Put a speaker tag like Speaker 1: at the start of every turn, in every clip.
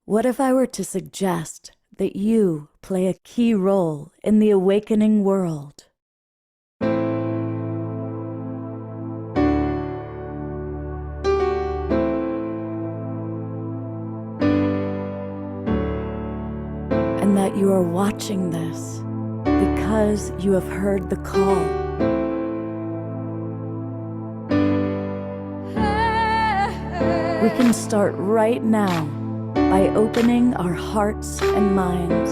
Speaker 1: What if I were to suggest that you play a key role in the awakening world? And that you are watching this because you have heard the call. We can start right now by opening our hearts and minds.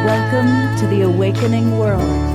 Speaker 1: Welcome to the awakening world.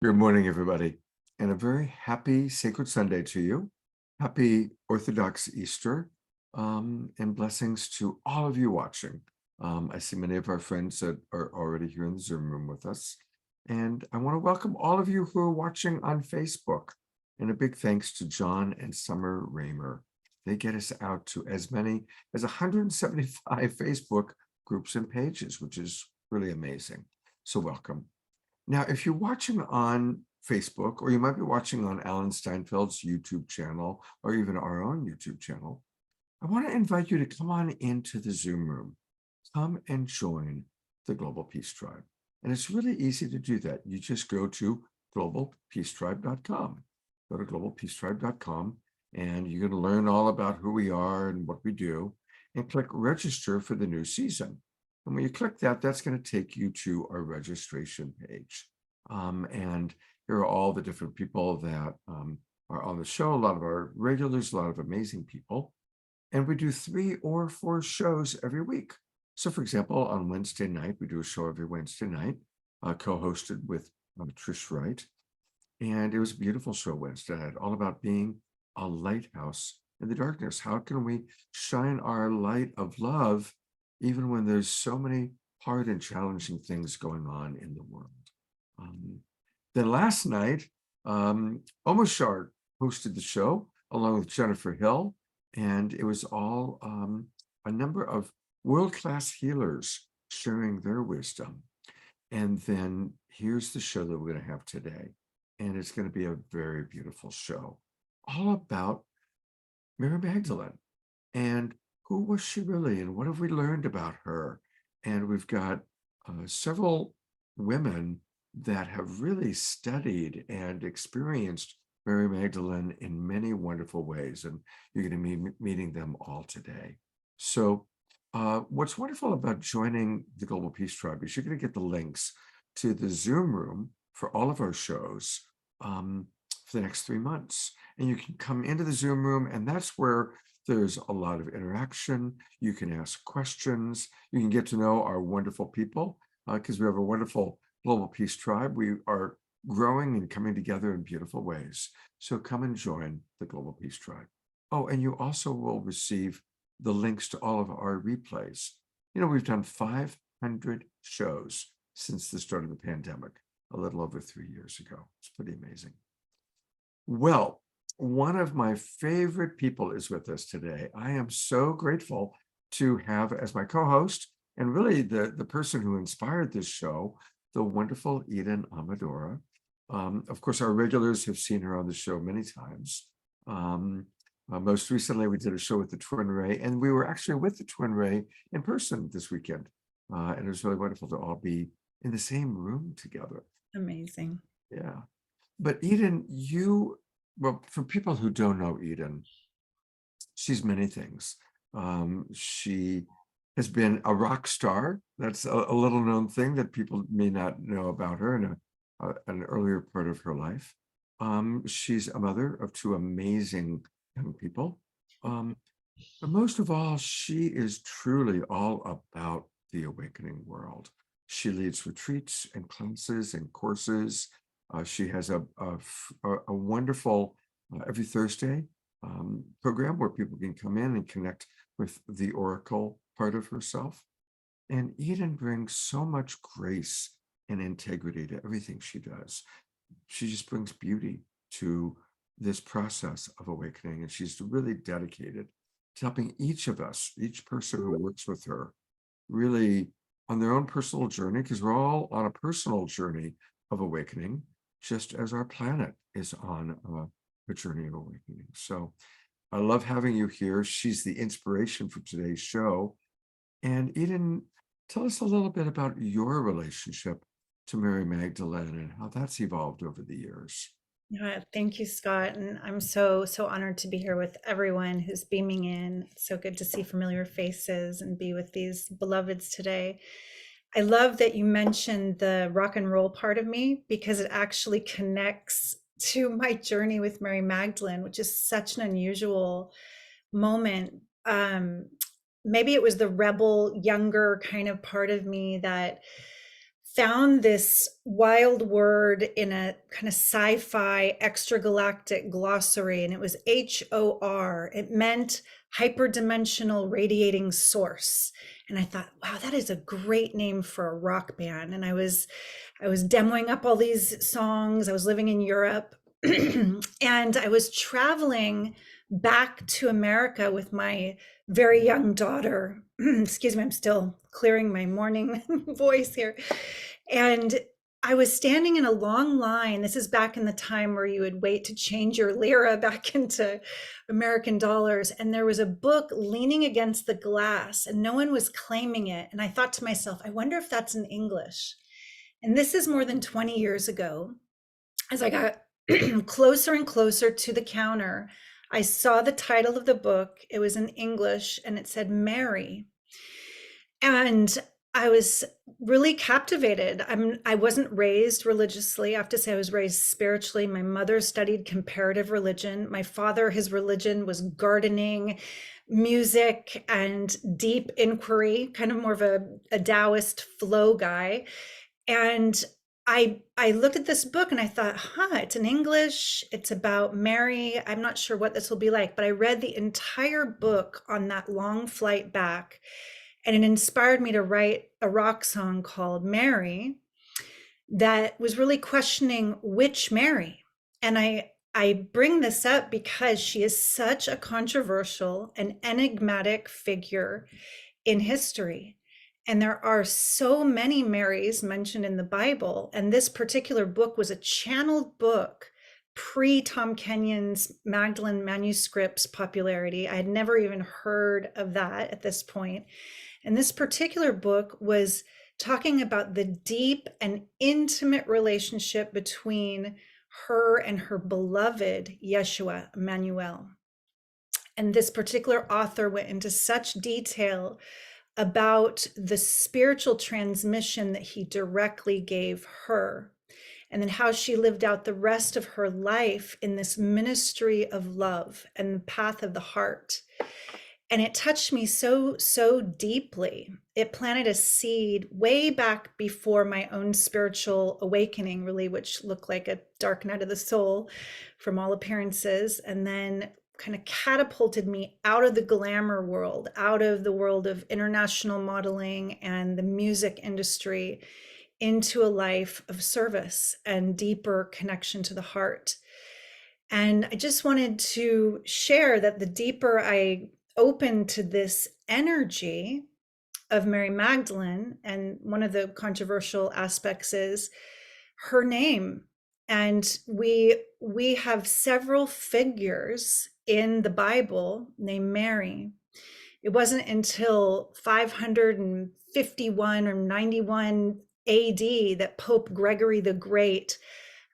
Speaker 2: Good morning, everybody, and a very happy Sacred Sunday to you. Happy Orthodox Easter, and blessings to all of you watching. I see many of our friends that are already here in the Zoom room with us, and I want to welcome all of you who are watching on Facebook, and a big thanks to John and Summer Raymer. They get us out to as many as 175 Facebook groups and pages, which is really amazing. So welcome. Now, if you're watching on Facebook, or you might be watching on Alan Steinfeld's YouTube channel, or even our own YouTube channel, I want to invite you to come on into the Zoom room. Come and join the Global Peace Tribe. And it's really easy to do that. You just go to globalpeacetribe.com. Go to globalpeacetribe.com, and you're going to learn all about who we are and what we do, and click register for the new season. And when you click that, that's going to take you to our registration page. And here are all the different people that are on the show, a lot of our regulars, a lot of amazing people. And we do 3 or 4 shows every week. So for example, on Wednesday night, we do a show every Wednesday night, co-hosted with Trish Wright. And it was a beautiful show Wednesday night, all about being a lighthouse in the darkness. How can we shine our light of love even when there's so many hard and challenging things going on in the world? Then last night, Omashar hosted the show along with Jennifer Hill, and it was all a number of world-class healers sharing their wisdom. And then here's the show that we're going to have today, and it's going to be a very beautiful show, all about Mary Magdalene and who was she really, and what have we learned about her? And we've got several women that have really studied and experienced Mary Magdalene in many wonderful ways, and you're going to be meeting them all today. So what's wonderful about joining the Global Peace Tribe is you're going to get the links to the Zoom room for all of our shows for the next 3 months. And you can come into the Zoom room, and that's where there's a lot of interaction. You can ask questions. You can get to know our wonderful people because we have a wonderful Global Peace Tribe. We are growing and coming together in beautiful ways. So come and join the Global Peace Tribe. Oh, and you also will receive the links to all of our replays. You know, we've done 500 shows since the start of the pandemic, a little over 3 years ago. It's pretty amazing. Well, one of my favorite people is with us today. I am so grateful to have as my co-host, and really the person who inspired this show, the wonderful Eden Amadora. Of course, our regulars have seen her on the show many times. Most recently, we did a show with the Twin Ray, and we were actually with the Twin Ray in person this weekend. And it was really wonderful to all be in the same room together.
Speaker 3: Amazing.
Speaker 2: Yeah. But Eden, well, for people who don't know Eden, she's many things. She has been a rock star. That's a little known thing that people may not know about her in an earlier part of her life. She's a mother of two amazing young people. But most of all, she is truly all about the awakening world. She leads retreats and classes and courses. She has a wonderful every Thursday program where people can come in and connect with the oracle part of herself. And Eden brings so much grace and integrity to everything she does. She just brings beauty to this process of awakening, and she's really dedicated to helping each of us, each person who works with her, really on their own personal journey, because we're all on a personal journey of awakening, just as our planet is on a journey of awakening. So I love having you here. She's the inspiration for today's show. And Eden, tell us a little bit about your relationship to Mary Magdalene and how that's evolved over the years.
Speaker 3: Thank you, Scott. And I'm so honored to be here with everyone who's beaming in. It's so good to see familiar faces and be with these beloveds today. I love that you mentioned the rock and roll part of me, because it actually connects to my journey with Mary Magdalene, which is such an unusual moment. Maybe it was the rebel, younger kind of part of me that found this wild word in a kind of sci-fi extragalactic glossary, and it was HOR. It meant hyperdimensional radiating source. And I thought, wow, that is a great name for a rock band. And I was demoing up all these songs. I was living in Europe and I was traveling back to America with my very young daughter. Excuse me, I'm still clearing my morning voice here. And I was standing in a long line. This is back in the time where you would wait to change your lira back into American dollars. And there was a book leaning against the glass and no one was claiming it. And I thought to myself, I wonder if that's in English. And this is more than 20 years ago. As I got closer and closer to the counter, I saw the title of the book. It was in English and it said Mary. And I was really captivated. I wasn't raised religiously. I have to say I was raised spiritually. My mother studied comparative religion. My father, his religion was gardening, music, and deep inquiry, kind of more of a Taoist flow guy. And I looked at this book and I thought, it's in English. It's about Mary. I'm not sure what this will be like, but I read the entire book on that long flight back. And it inspired me to write a rock song called Mary that was really questioning which Mary. And I bring this up because she is such a controversial and enigmatic figure in history. And there are so many Marys mentioned in the Bible. And this particular book was a channeled book pre-Tom Kenyon's Magdalene manuscripts popularity. I had never even heard of that at this point. And this particular book was talking about the deep and intimate relationship between her and her beloved Yeshua, Emmanuel. And this particular author went into such detail about the spiritual transmission that he directly gave her, and then how she lived out the rest of her life in this ministry of love and the path of the heart. And it touched me so deeply. It planted a seed way back before my own spiritual awakening, really, which looked like a dark night of the soul from all appearances, and then kind of catapulted me out of the glamour world, out of the world of international modeling and the music industry, into a life of service and deeper connection to the heart. And I just wanted to share that the deeper I opened to this energy of Mary Magdalene, and one of the controversial aspects is her name. And we have several figures in the Bible named Mary. It wasn't until 551 or 91 AD that Pope Gregory the Great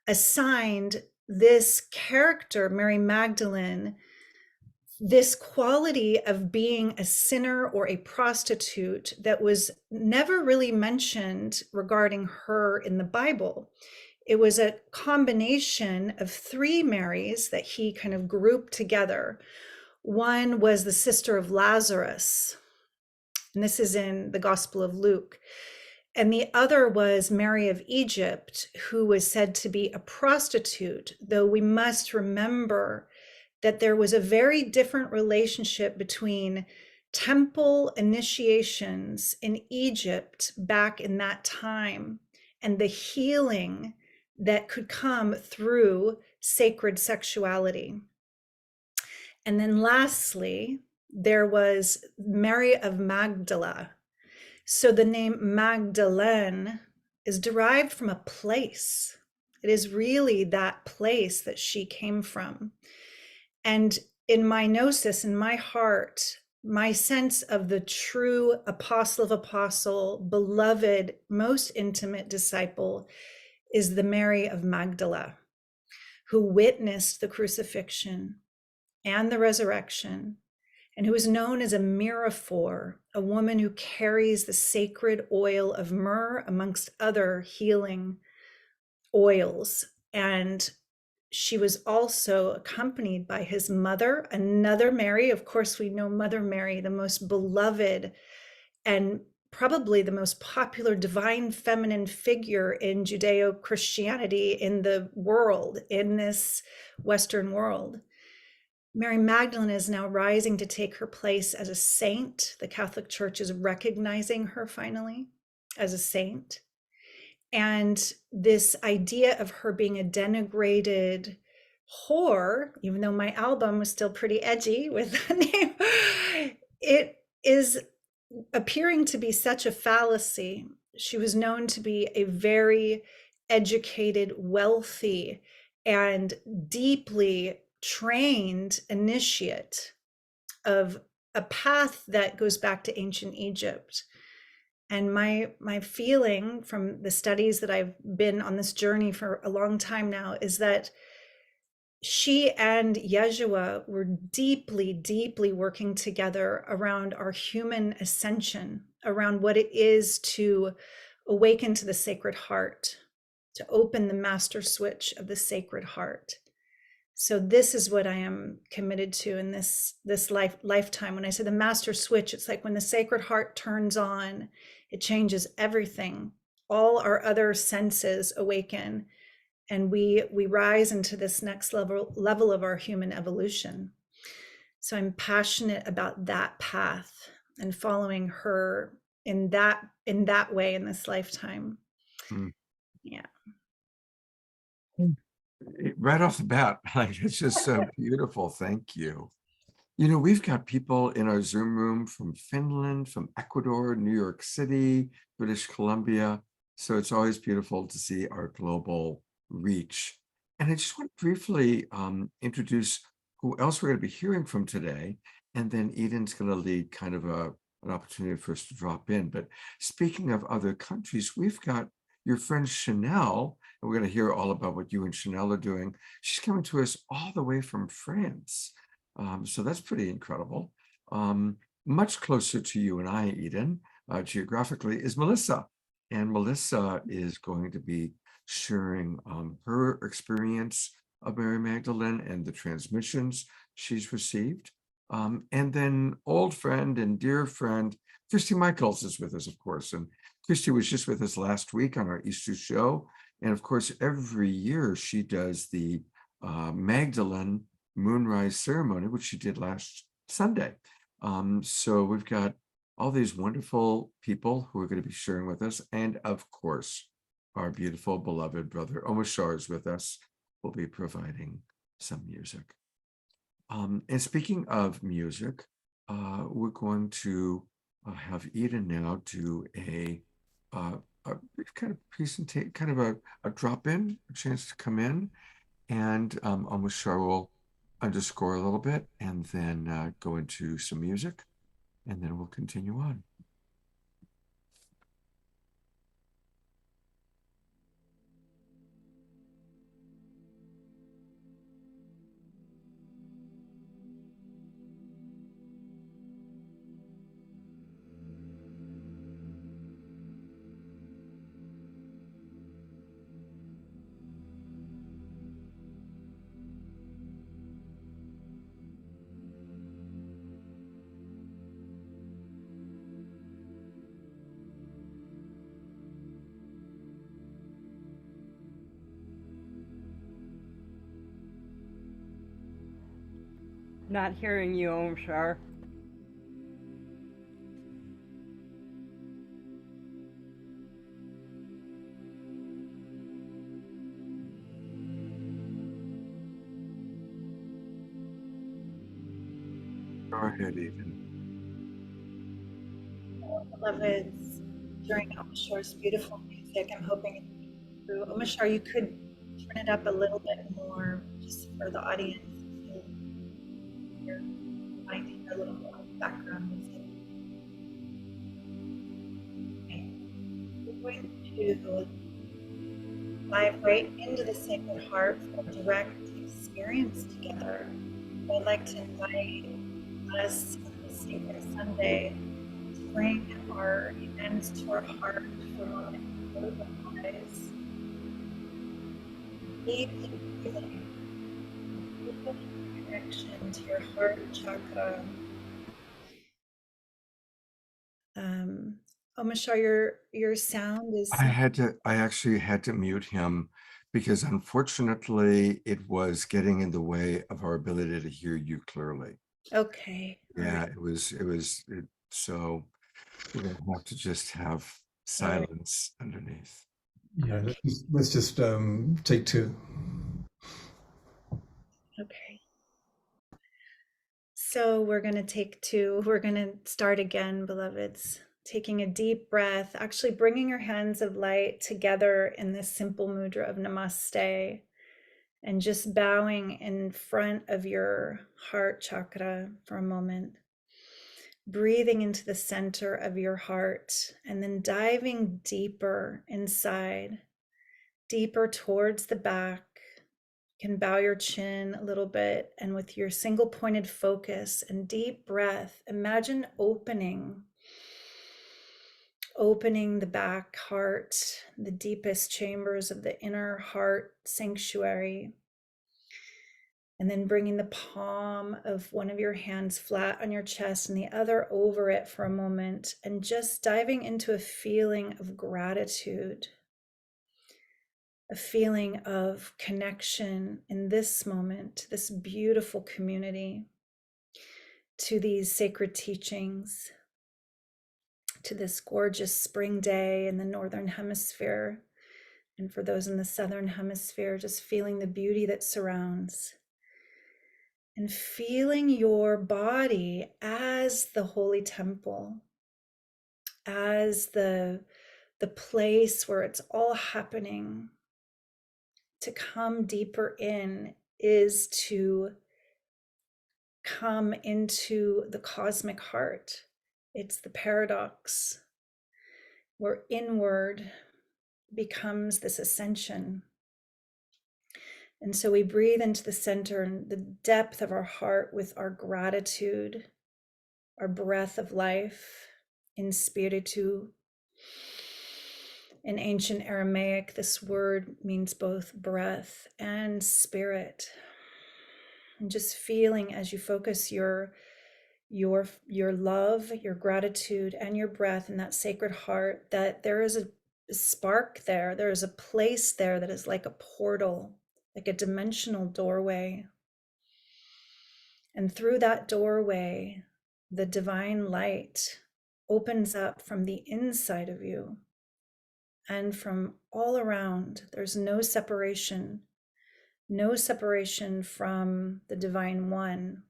Speaker 3: assigned this character, Mary Magdalene, this quality of being a sinner or a prostitute that was never really mentioned regarding her in the Bible. It was a combination of three Marys that he kind of grouped together. One was the sister of Lazarus, and this is in the Gospel of Luke. And the other was Mary of Egypt, who was said to be a prostitute, though we must remember that there was a very different relationship between temple initiations in Egypt back in that time and the healing that could come through sacred sexuality. And then lastly, there was Mary of Magdala. So the name Magdalene is derived from a place. It is really that place that she came from. And in my gnosis, in my heart, my sense of the true apostle of apostle, beloved, most intimate disciple is the Mary of Magdala, who witnessed the crucifixion and the resurrection, and who is known as a myrrhophore, a woman who carries the sacred oil of myrrh amongst other healing oils. And she was also accompanied by his mother, another Mary. Of course, we know Mother Mary, the most beloved and probably the most popular divine feminine figure in Judeo-Christianity in the world, in this Western world. Mary Magdalene is now rising to take her place as a saint. The Catholic Church is recognizing her finally as a saint. And this idea of her being a denigrated whore, even though my album was still pretty edgy with that name, it is appearing to be such a fallacy. She was known to be a very educated, wealthy, and deeply trained initiate of a path that goes back to ancient Egypt. And my feeling from the studies that I've been on this journey for a long time now is that she and Yeshua were deeply, deeply working together around our human ascension, around what it is to awaken to the Sacred Heart, to open the master switch of the Sacred Heart. So this is what I am committed to in this lifetime. When I say the master switch, it's like when the Sacred Heart turns on, it changes everything. All our other senses awaken, and we rise into this next level of our human evolution. So I'm passionate about that path and following her in that way in this lifetime. Yeah.
Speaker 2: Right off the bat, like, it's just so beautiful. Thank you. You know, we've got people in our Zoom room from Finland, from Ecuador, New York City, British Columbia. So it's always beautiful to see our global reach. And I just want to briefly introduce who else we're going to be hearing from today. And then Eden's going to lead kind of an opportunity for us to drop in. But speaking of other countries, we've got your friend Channele, and we're going to hear all about what you and Channele are doing. She's coming to us all the way from France. So that's pretty incredible. Much closer to you and I, Eden, geographically, is Melissa. And Melissa is going to be sharing her experience of Mary Magdalene and the transmissions she's received. And then old friend and dear friend, Christy Michaels is with us, of course. And Christy was just with us last week on our Easter show. And of course, every year she does the Magdalene Moonrise ceremony, which she did last Sunday. So we've got all these wonderful people who are going to be sharing with us. And of course, our beautiful, beloved brother Omashar is with us. We'll be providing some music. And speaking of music, we're going to have Eden now do a brief kind of presentation, kind of a drop-in, a chance to come in, and Omashar will underscore a little bit and then go into some music, and then we'll continue on.
Speaker 4: Not hearing you, Omashar.
Speaker 2: Go ahead, Eden.
Speaker 3: Beloveds, during Omashar's beautiful music, I'm hoping through Omashar, you could turn it up a little bit more just for the audience to hear, finding a little more background music. Okay. We're going to dive right into the Sacred Heart for direct experience together. I'd like to invite us on this Sacred Sunday to bring our hands to our heart for a moment. Close our eyes. Deeply breathing. Deepening connection to your heart chakra. Omashar, your sound is
Speaker 2: I actually had to mute him because unfortunately it was getting in the way of our ability to hear you clearly.
Speaker 3: okay. All
Speaker 2: Yeah,
Speaker 3: right.
Speaker 2: so we're gonna have to just have silence underneath.
Speaker 5: Yeah, let's just take two.
Speaker 3: Okay. So we're going to take two. We're going to start again, beloveds. Taking a deep breath, actually bringing your hands of light together in this simple mudra of namaste, and just bowing in front of your heart chakra for a moment. Breathing into the center of your heart, and then diving deeper inside, deeper towards the back. You can bow your chin a little bit, and with your single pointed focus and deep breath, imagine opening the back heart, the deepest chambers of the inner heart sanctuary. And then bringing the palm of one of your hands flat on your chest and the other over it for a moment, and just diving into a feeling of gratitude, a feeling of connection in this moment, this beautiful community, to these sacred teachings, to this gorgeous spring day in the Northern Hemisphere. And for those in the Southern Hemisphere, just feeling the beauty that surrounds. And feeling your body as the holy temple, as the place where it's all happening. To come deeper in is to come into the cosmic heart. It's the paradox where inward becomes this ascension. And so we breathe into the center and the depth of our heart with our gratitude, our breath of life, in spiritu. In ancient Aramaic, this word means both breath and spirit. And just feeling as you focus your love, your gratitude, and your breath in that sacred heart, that there is a spark there. There is a place there that is like a portal, like a dimensional doorway. And through that doorway, the divine light opens up from the inside of you and from all around. There's no separation from the divine one.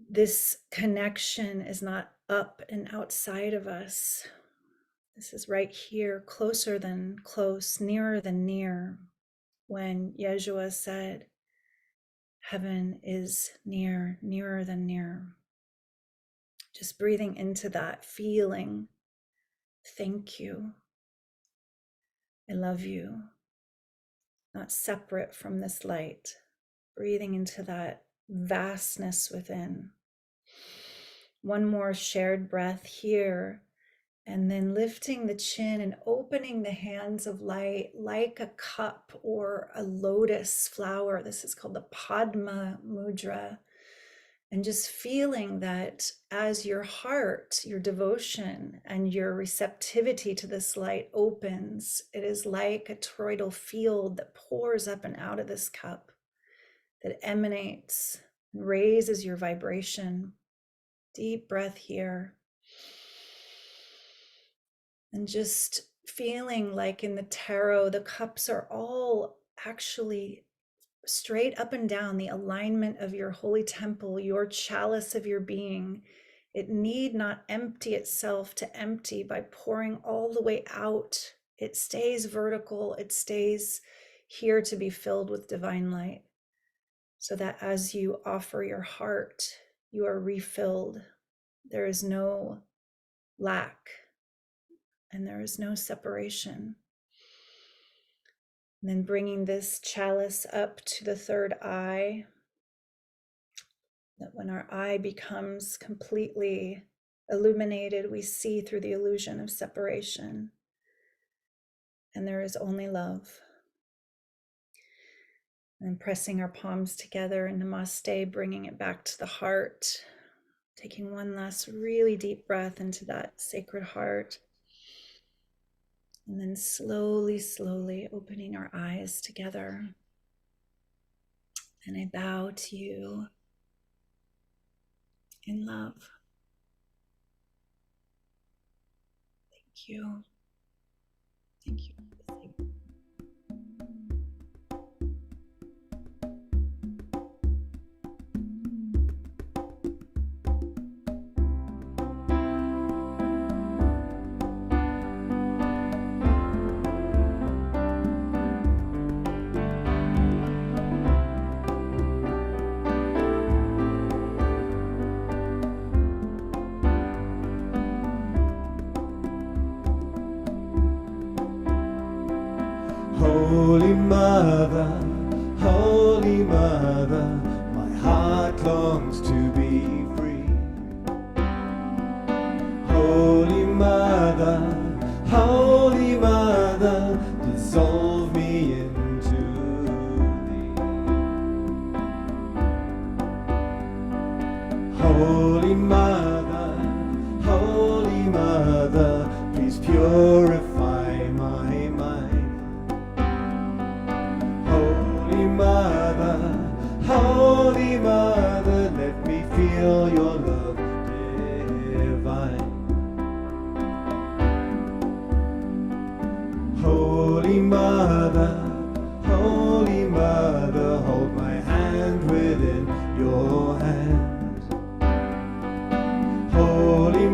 Speaker 3: This connection is not up and outside of us. This is right here, closer than close, nearer than near. When Yeshua said, heaven is near, nearer than near. Just breathing into that feeling. Thank you. I love you. Not separate from this light. Breathing into that vastness within. One more shared breath here, and then lifting the chin and opening the hands of light like a cup or a lotus flower. This is called the Padma Mudra. And just feeling that as your heart, your devotion, and your receptivity to this light opens, it is like a toroidal field that pours up and out of this cup, that emanates raises your vibration. Deep breath here. And just feeling like in the tarot, the cups are all actually straight up and down, the alignment of your holy temple, your chalice of your being. It need not empty itself to empty by pouring all the way out. It stays vertical, it stays here to be filled with divine light, so that as you offer your heart, you are refilled. There is no lack and there is no separation. And then bringing this chalice up to the third eye, that when our eye becomes completely illuminated, we see through the illusion of separation, and there is only love. And pressing our palms together in Namaste, bringing it back to the heart, taking one last really deep breath into that sacred heart, and then slowly, slowly opening our eyes together. And I bow to you in love. Thank you. Thank you.
Speaker 6: Holy Mother, my heart longs to be free. Holy Mother, dissolve me into thee. Holy Mother, please purify my mind. Holy Mother, let me feel your love divine. Holy Mother, hold my hand within your hand. Holy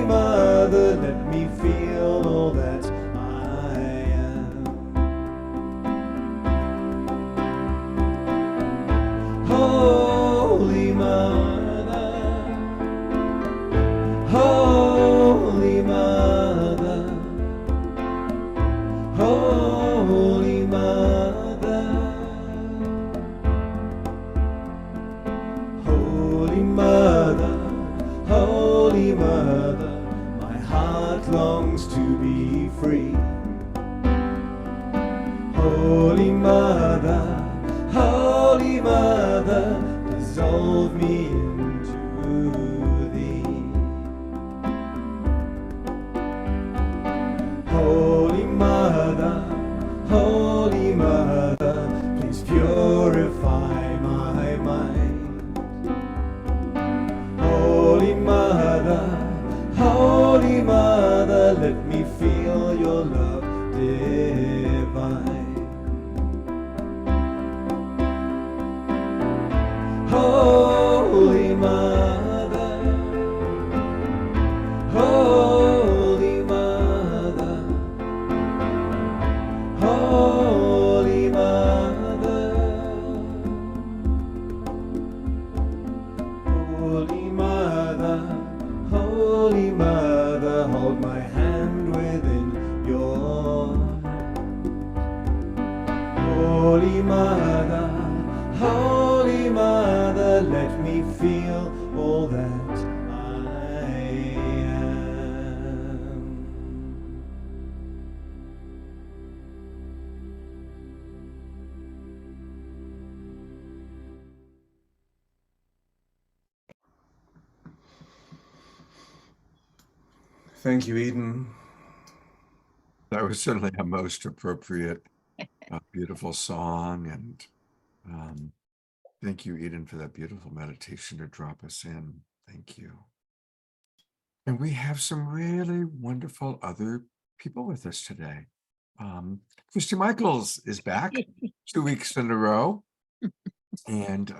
Speaker 6: Mother, let me feel all that I am. Holy Mother, Holy Mother, Holy Mother, Holy Mother, Holy Mother, my heart longs to be free. Holy Mother, dissolve me into thee. Holy Mother, please purify my mind. Holy Mother, let me feel your love divine. Holy Mother, Holy Mother, Holy Mother, Holy Mother, hold my hand within your hand. Holy Mother, let me feel all that I am.
Speaker 5: Thank you, Eden.
Speaker 2: That was certainly a most appropriate, beautiful song, and Thank you, Eden, for that beautiful meditation to drop us in. Thank you. And we have some really wonderful other people with us today. Christy Michaels is back 2 weeks in a row. And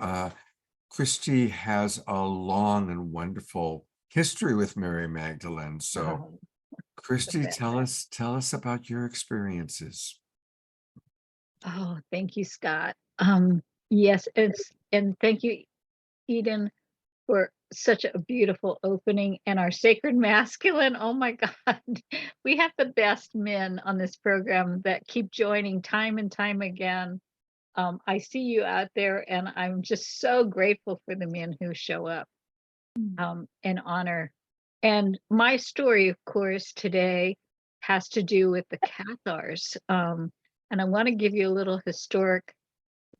Speaker 2: Christy has a long and wonderful history with Mary Magdalene. So Christy, tell us about your experiences.
Speaker 7: Oh, thank you, Scott. Yes, and thank you, Eden, for such a beautiful opening, and our sacred masculine. Oh my God, we have the best men on this program that keep joining time and time again. I see you out there, and I'm just so grateful for the men who show up and honor. And my story, of course, today has to do with the Cathars. And I want to give you a little historic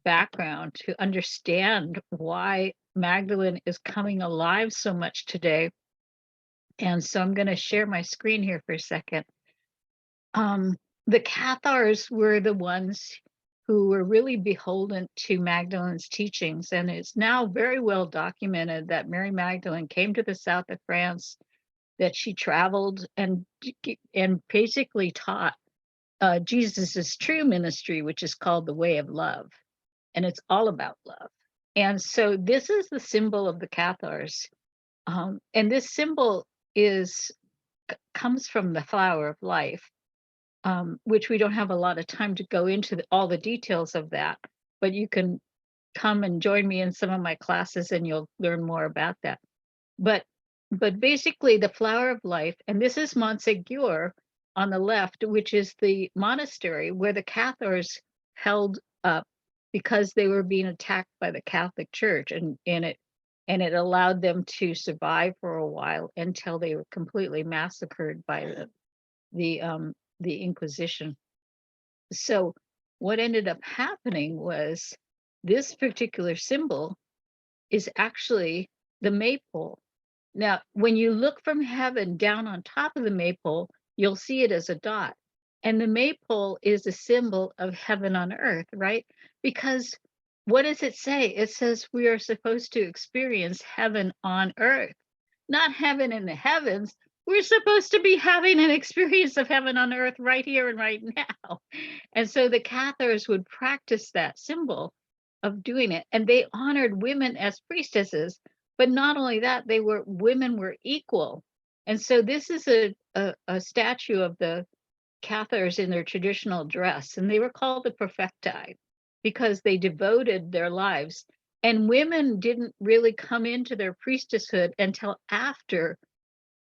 Speaker 7: background to understand why Magdalene is coming alive so much today. And so I'm going to share my screen here for a second. The Cathars were the ones who were really beholden to Magdalene's teachings. And it's now very well documented that Mary Magdalene came to the south of France, that she traveled and basically taught Jesus's true ministry, which is called the way of love. And it's all about love. And so this is the symbol of the Cathars. And this symbol comes from the flower of life, which we don't have a lot of time to go into all the details of that, but you can come and join me in some of my classes and you'll learn more about that. But basically the flower of life, and this is Montségur on the left, which is the monastery where the Cathars held up because they were being attacked by the Catholic Church, and it allowed them to survive for a while until they were completely massacred by the Inquisition. So what ended up happening was this particular symbol is actually the maypole. Now, when you look from heaven down on top of the maypole, you'll see it as a dot. And the maypole is a symbol of heaven on earth, right? Because what does it say? It says we are supposed to experience heaven on earth, not heaven in the heavens. We're supposed to be having an experience of heaven on earth right here and right now. And so the Cathars would practice that symbol of doing it. And they honored women as priestesses. But not only that, women were equal. And so this is a statue of the Cathars in their traditional dress, and they were called the Perfecti because they devoted their lives. And women didn't really come into their priestesshood until after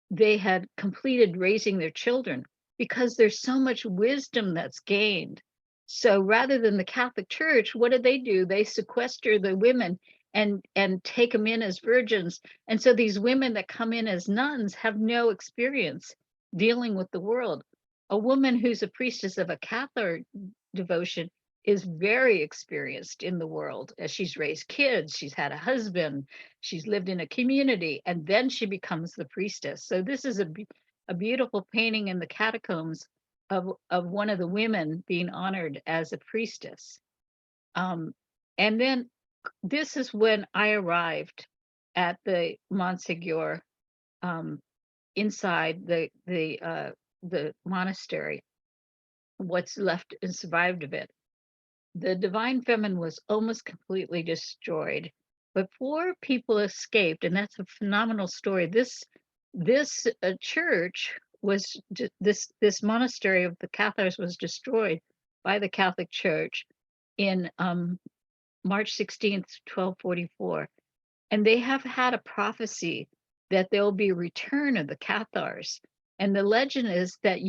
Speaker 7: they had completed raising their children, because there's so much wisdom that's gained. So rather than the Catholic Church, what did they do? They sequester the women and take them in as virgins. And so these women that come in as nuns have no experience dealing with the world. A woman who's a priestess of a Catholic devotion is very experienced in the world, as she's raised kids, she's had a husband, she's lived in a community, and then she becomes the priestess. So this is a beautiful painting in the catacombs of one of the women being honored as a priestess. And then this is when I arrived at the Montségur, inside the monastery, what's left and survived of it. The divine feminine was almost completely destroyed, but 4 people escaped, and that's a phenomenal story. This church was this monastery of the Cathars was destroyed by the Catholic Church in March 16th, 1244, and they have had a prophecy that there will be a return of the Cathars, and the legend is that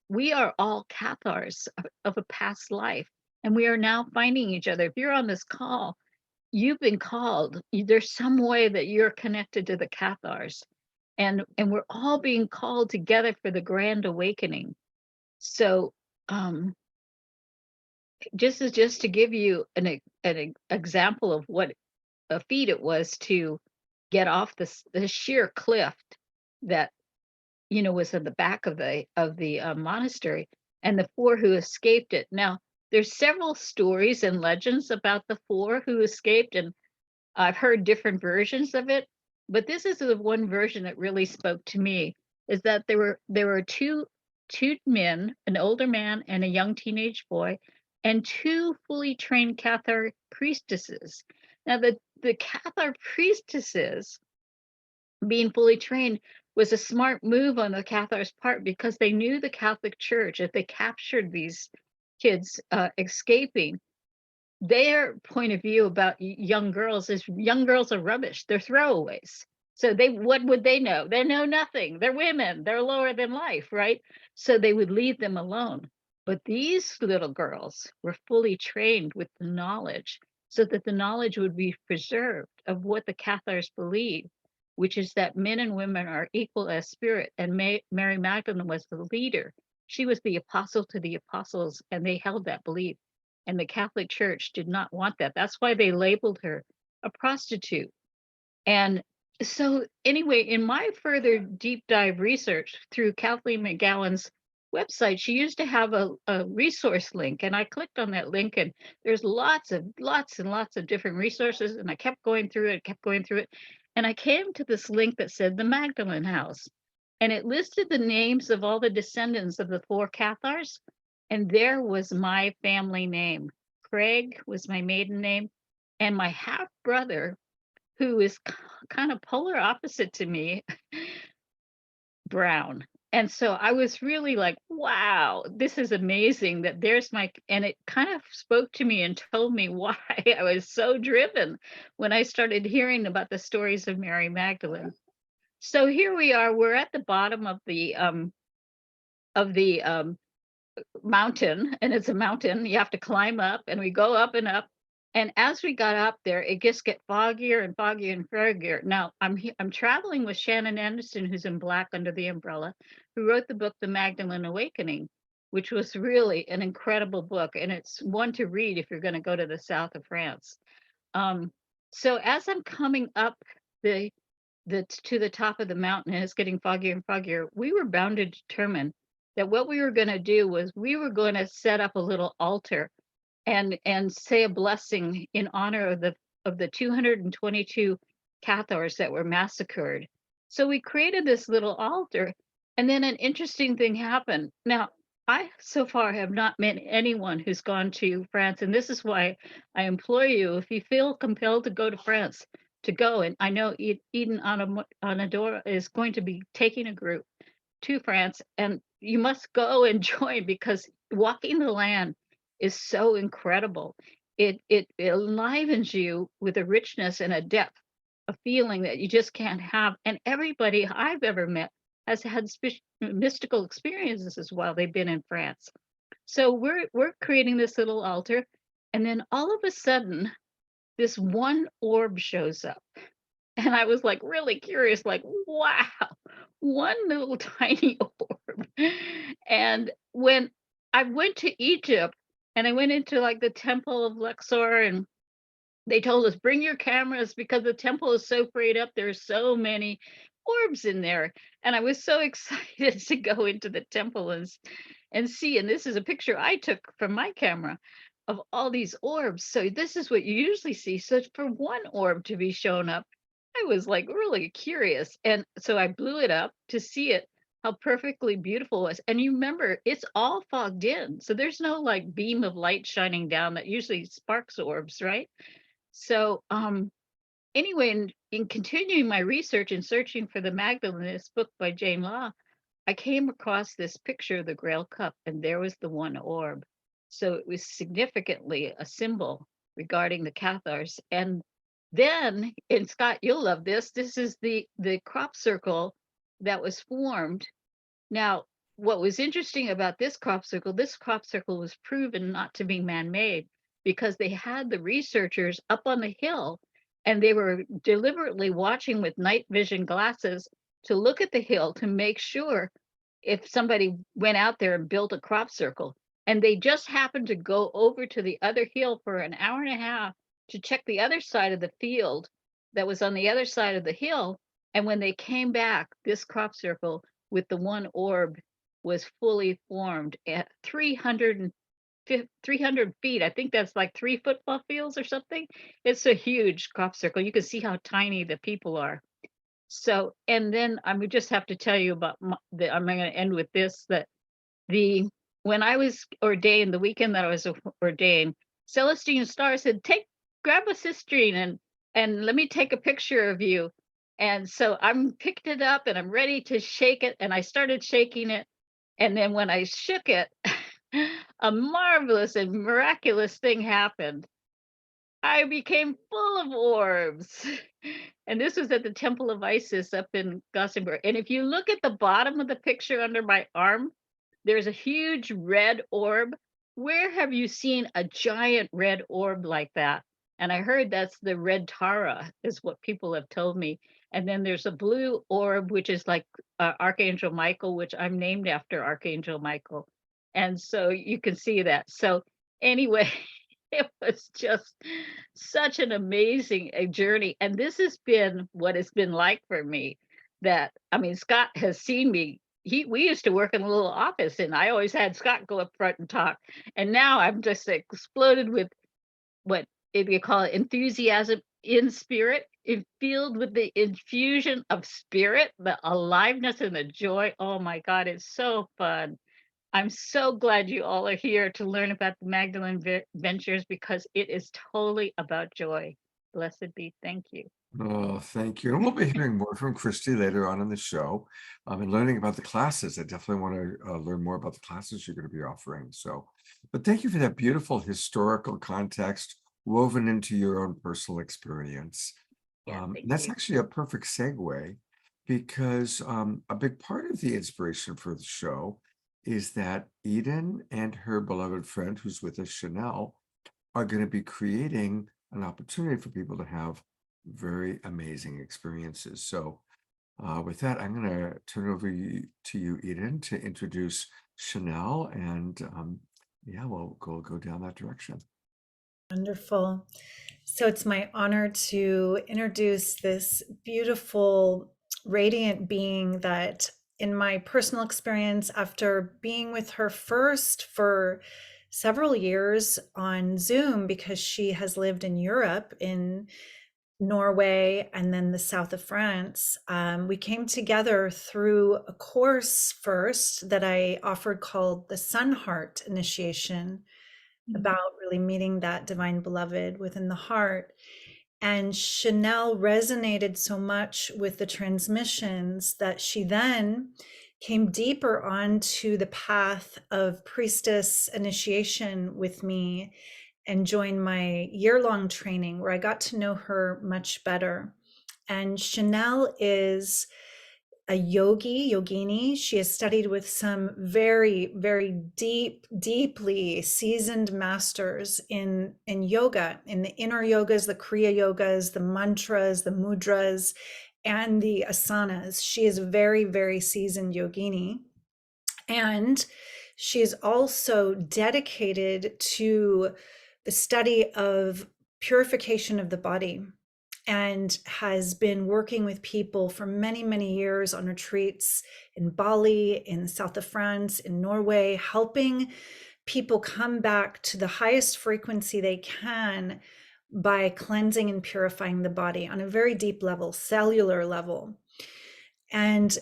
Speaker 7: we are all Cathars of a past life. And we are now finding each other. If you're on this call, you've been called. There's some way that you're connected to the Cathars. And we're all being called together for the grand awakening. So just to give you an example of what a feat it was to get off the sheer cliff that was at the back of the monastery, and the 4 who escaped it. Now, there's several stories and legends about the 4 who escaped, and I've heard different versions of it, but this is the one version that really spoke to me, is that there were two men, an older man and a young teenage boy, and two fully trained Cathar priestesses. Now, the Cathar priestesses being fully trained was a smart move on the Cathars' part, because they knew the Catholic Church, if they captured these kids escaping, their point of view about young girls is young girls are rubbish. They're throwaways. So what would they know? They know nothing. They're women. They're lower than life, right? So they would leave them alone. But these little girls were fully trained with the knowledge, so that the knowledge would be preserved of what the Cathars believe, which is that men and women are equal as spirit. And Mary Magdalene was the leader. She was the apostle to the apostles, and they held that belief. And the Catholic Church did not want that. That's why they labeled her a prostitute. And so, anyway, in my further deep dive research through Kathleen McGowan's website, she used to have a resource link, and I clicked on that link, and there's lots and lots of different resources. And I kept going through it, and I came to this link that said the Magdalene House, and it listed the names of all the descendants of the four Cathars. And there was my family name. Craig was my maiden name. And my half brother, who is kind of polar opposite to me, Brown. And so I was really like, wow, this is amazing that there's and it kind of spoke to me and told me why I was so driven when I started hearing about the stories of Mary Magdalene. So here we are, we're at the bottom of the mountain, and it's a mountain you have to climb up, and we go up and up, and as we got up there, it just get foggier and foggier and foggier. Now I'm traveling with Shannon Anderson, who's in black under the umbrella, who wrote the book The Magdalene Awakening, which was really an incredible book, and it's one to read if you're going to go to the south of France. So as I'm coming up to the top of the mountain, and it's getting foggier and foggier, we were bound to determine that what we were going to do was we were going to set up a little altar and say a blessing in honor of the 222 Cathars that were massacred. So we created this little altar, and then an interesting thing happened. Now, I so far have not met anyone who's gone to France, and this is why I implore you, if you feel compelled to go to France, to go. And I know Eden Amadora is going to be taking a group to France, and you must go and join, because walking the land is so incredible. It enlivens you with a richness and a depth, a feeling that you just can't have. And everybody I've ever met has had mystical experiences while they've been in France. So we're creating this little altar, and then all of a sudden, this one orb shows up. And I was like really curious, like, wow, one little tiny orb. And when I went to Egypt and I went into like the temple of Luxor, and they told us, bring your cameras because the temple is so prayed up. There's so many orbs in there. And I was so excited to go into the temple and see. And this is a picture I took from my camera of all these orbs. So this is what you usually see. So for one orb to be shown up, I was like really curious. And so I blew it up to see it, how perfectly beautiful it was. And you remember, it's all fogged in. So there's no like beam of light shining down that usually sparks orbs, right? So anyway, in continuing my research and searching for the Magdalene, this book by Jane Law, I came across this picture of the Grail Cup, and there was the one orb. So it was significantly a symbol regarding the Cathars. And then, and Scott, you'll love this. This is the crop circle that was formed. Now, what was interesting about this crop circle was proven not to be man-made, because they had the researchers up on the hill, and they were deliberately watching with night vision glasses to look at the hill to make sure if somebody went out there and built a crop circle. And they just happened to go over to the other hill for an hour and a half to check the other side of the field that was on the other side of the hill. And when they came back, this crop circle with the one orb was fully formed at 350 300 feet. I think that's like 3 football fields or something. It's a huge crop circle. You can see how tiny the people are. So, and then I would just have to tell you about I'm going to end with this, that the when I was ordained, the weekend that I was ordained, Celestine Star said, grab a cistrine and let me take a picture of you. And so I'm picked it up and I'm ready to shake it. And I started shaking it. And then when I shook it, a marvelous and miraculous thing happened. I became full of orbs. And this was at the Temple of Isis up in Gothenburg. And if you look at the bottom of the picture under my arm, there's a huge red orb. Where have you seen a giant red orb like that? And I heard that's the red Tara, is what people have told me. And then there's a blue orb, which is like Archangel Michael, which I'm named after Archangel Michael. And so you can see that. So anyway, it was just such an amazing journey. And this has been what it's been like for me. That, I mean, Scott has seen me. We used to work in a little office and I always had Scott go up front and talk. And now I'm just exploded with what you call it, enthusiasm in spirit, filled with the infusion of spirit, the aliveness and the joy. Oh my God, it's so fun. I'm so glad you all are here to learn about the Magdalene Ventures, because it is totally about joy. Blessed be. Thank you.
Speaker 2: Oh, thank you. And we'll be hearing more from Christy later on in the show, and learning about the classes. I definitely want to learn more about the classes you're going to be offering. So, but thank you for that beautiful historical context woven into your own personal experience.
Speaker 7: Yeah, thank
Speaker 2: That's
Speaker 7: you.
Speaker 2: actually a perfect segue, because a big part of the inspiration for the show is that Eden and her beloved friend who's with us, Channele, are going to be creating an opportunity for people to have very amazing experiences. So with that, I'm going to turn over to you, Eden, to introduce Channele, and yeah, we'll go down that direction.
Speaker 3: Wonderful. So it's my honor to introduce this beautiful, radiant being that, in my personal experience, after being with her first for several years on Zoom, because she has lived in Europe, in Norway and then the south of France, we came together through a course first that I offered called the Sun Heart Initiation, about really meeting that divine beloved within the heart. And Channele resonated so much with the transmissions that she then came deeper onto the path of priestess initiation with me and joined my year-long training, where I got to know her much better. And Channele is a yogini. She has studied with some very, very deeply seasoned masters in yoga, in the inner yogas, the Kriya yogas, the mantras, the mudras, and the asanas. She is a very, very seasoned yogini. And she is also dedicated to the study of purification of the body, and has been working with people for many, many years on retreats in Bali, in the south of France, in Norway, helping people come back to the highest frequency they can by cleansing and purifying the body on a very deep level, cellular level. And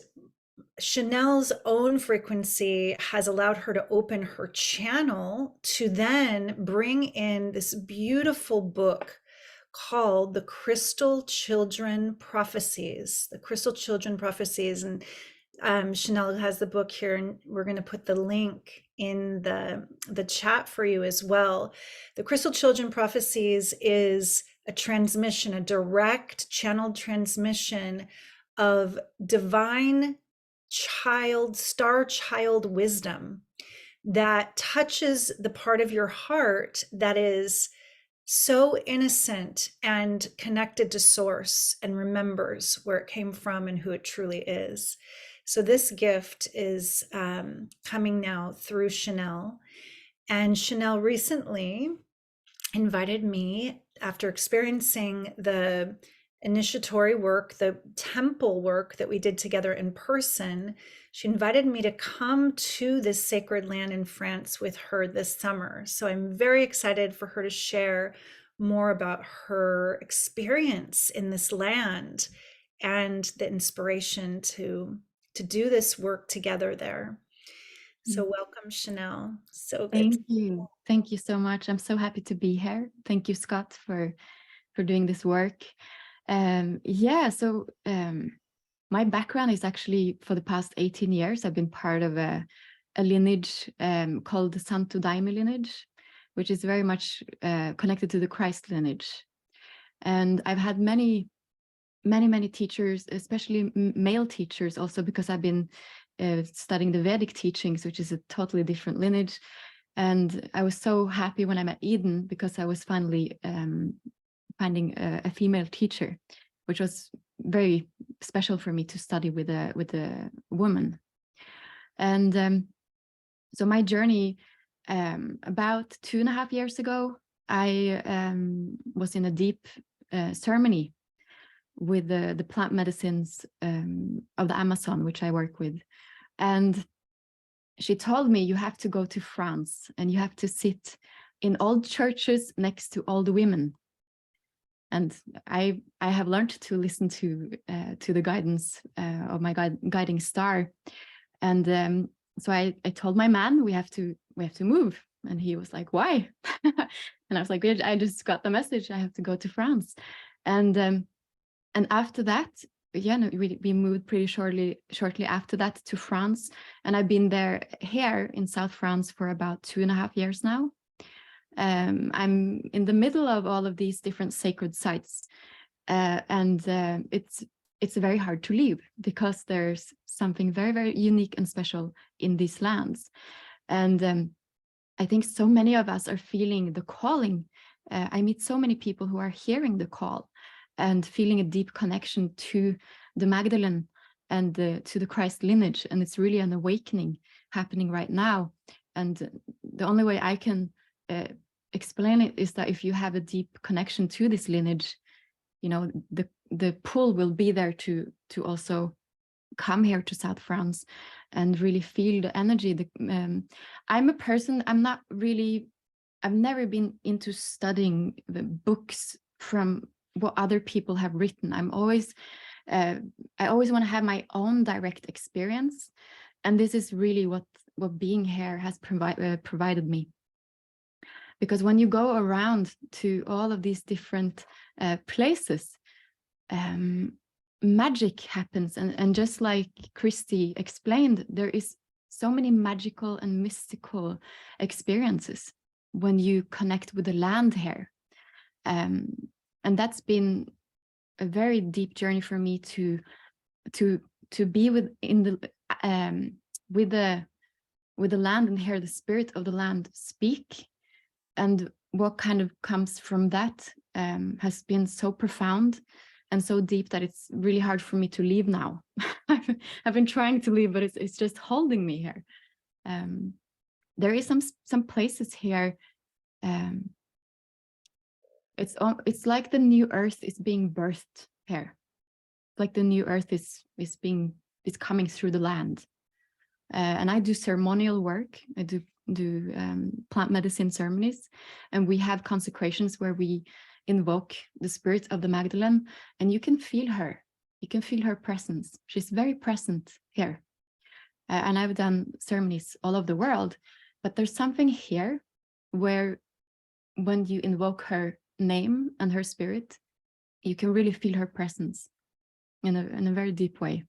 Speaker 3: Channele's own frequency has allowed her to open her channel to then bring in this beautiful book called The Crystal Children Prophecies. The Crystal Children Prophecies. And Channele has the book here, and we're going to put the link in the chat for you as well. The Crystal Children Prophecies is a transmission, a direct channeled transmission of divine star child wisdom that touches the part of your heart that is so innocent and connected to source, and remembers where it came from and who it truly is. So this gift is coming now through Channele. And Channele recently invited me, after experiencing the initiatory work, the temple work that we did together in person, she invited me to come to this sacred land in France with her this summer. So I'm very excited for her to share more about her experience in this land and the inspiration to do this work together there. So welcome, Channele. So good.
Speaker 8: Thank you. Thank you so much. I'm so happy to be here. Thank you, Scott, for doing this work. My background is actually, for the past 18 years, I've been part of a lineage called the Santo Daime lineage, which is very much connected to the Christ lineage. And I've had many teachers, especially male teachers also, because I've been studying the Vedic teachings, which is a totally different lineage. And I was so happy when I met Eden, because I was finally finding a female teacher, which was very special for me to study with a woman. And so my journey, about 2.5 years ago, I was in a deep ceremony with the plant medicines of the Amazon, which I work with. And she told me, you have to go to France and you have to sit in old churches next to all the women. And I have learned to listen to the guidance of my guiding star. And so I told my man, we have to move. And he was like, why? And I was like, I just got the message, I have to go to France. And after that, we moved pretty shortly after that to France. And I've been here in South France for about 2.5 years now. I'm in the middle of all of these different sacred sites. It's very hard to leave, because there's something very, very unique and special in these lands. And I think so many of us are feeling the calling. I meet so many people who are hearing the call and feeling a deep connection to the Magdalene and to the Christ lineage. And it's really an awakening happening right now. And the only way I can explain it is that if you have a deep connection to this lineage, the pull will be there to also come here to South France and really feel the energy. I'm a person, I've never been into studying the books from what other people have written. I always want to have my own direct experience. And this is really what being here has provided me. Because when you go around to all of these different places, magic happens. And just like Christy explained, there is so many magical and mystical experiences when you connect with the land here. And that's been a very deep journey for me to be with the land and hear the spirit of the land speak. And what kind of comes from that has been so profound and so deep that it's really hard for me to leave now. I've been trying to leave, but it's just holding me here. There is some places here. It's like the new earth is being birthed here. Like the new earth is coming through the land. And I do ceremonial work. I do plant medicine ceremonies, and we have consecrations where we invoke the spirit of the Magdalene, and you can feel her. You can feel her presence. She's very present here. And I've done ceremonies all over the world, but there's something here where when you invoke her name and her spirit, you can really feel her presence in a very deep way.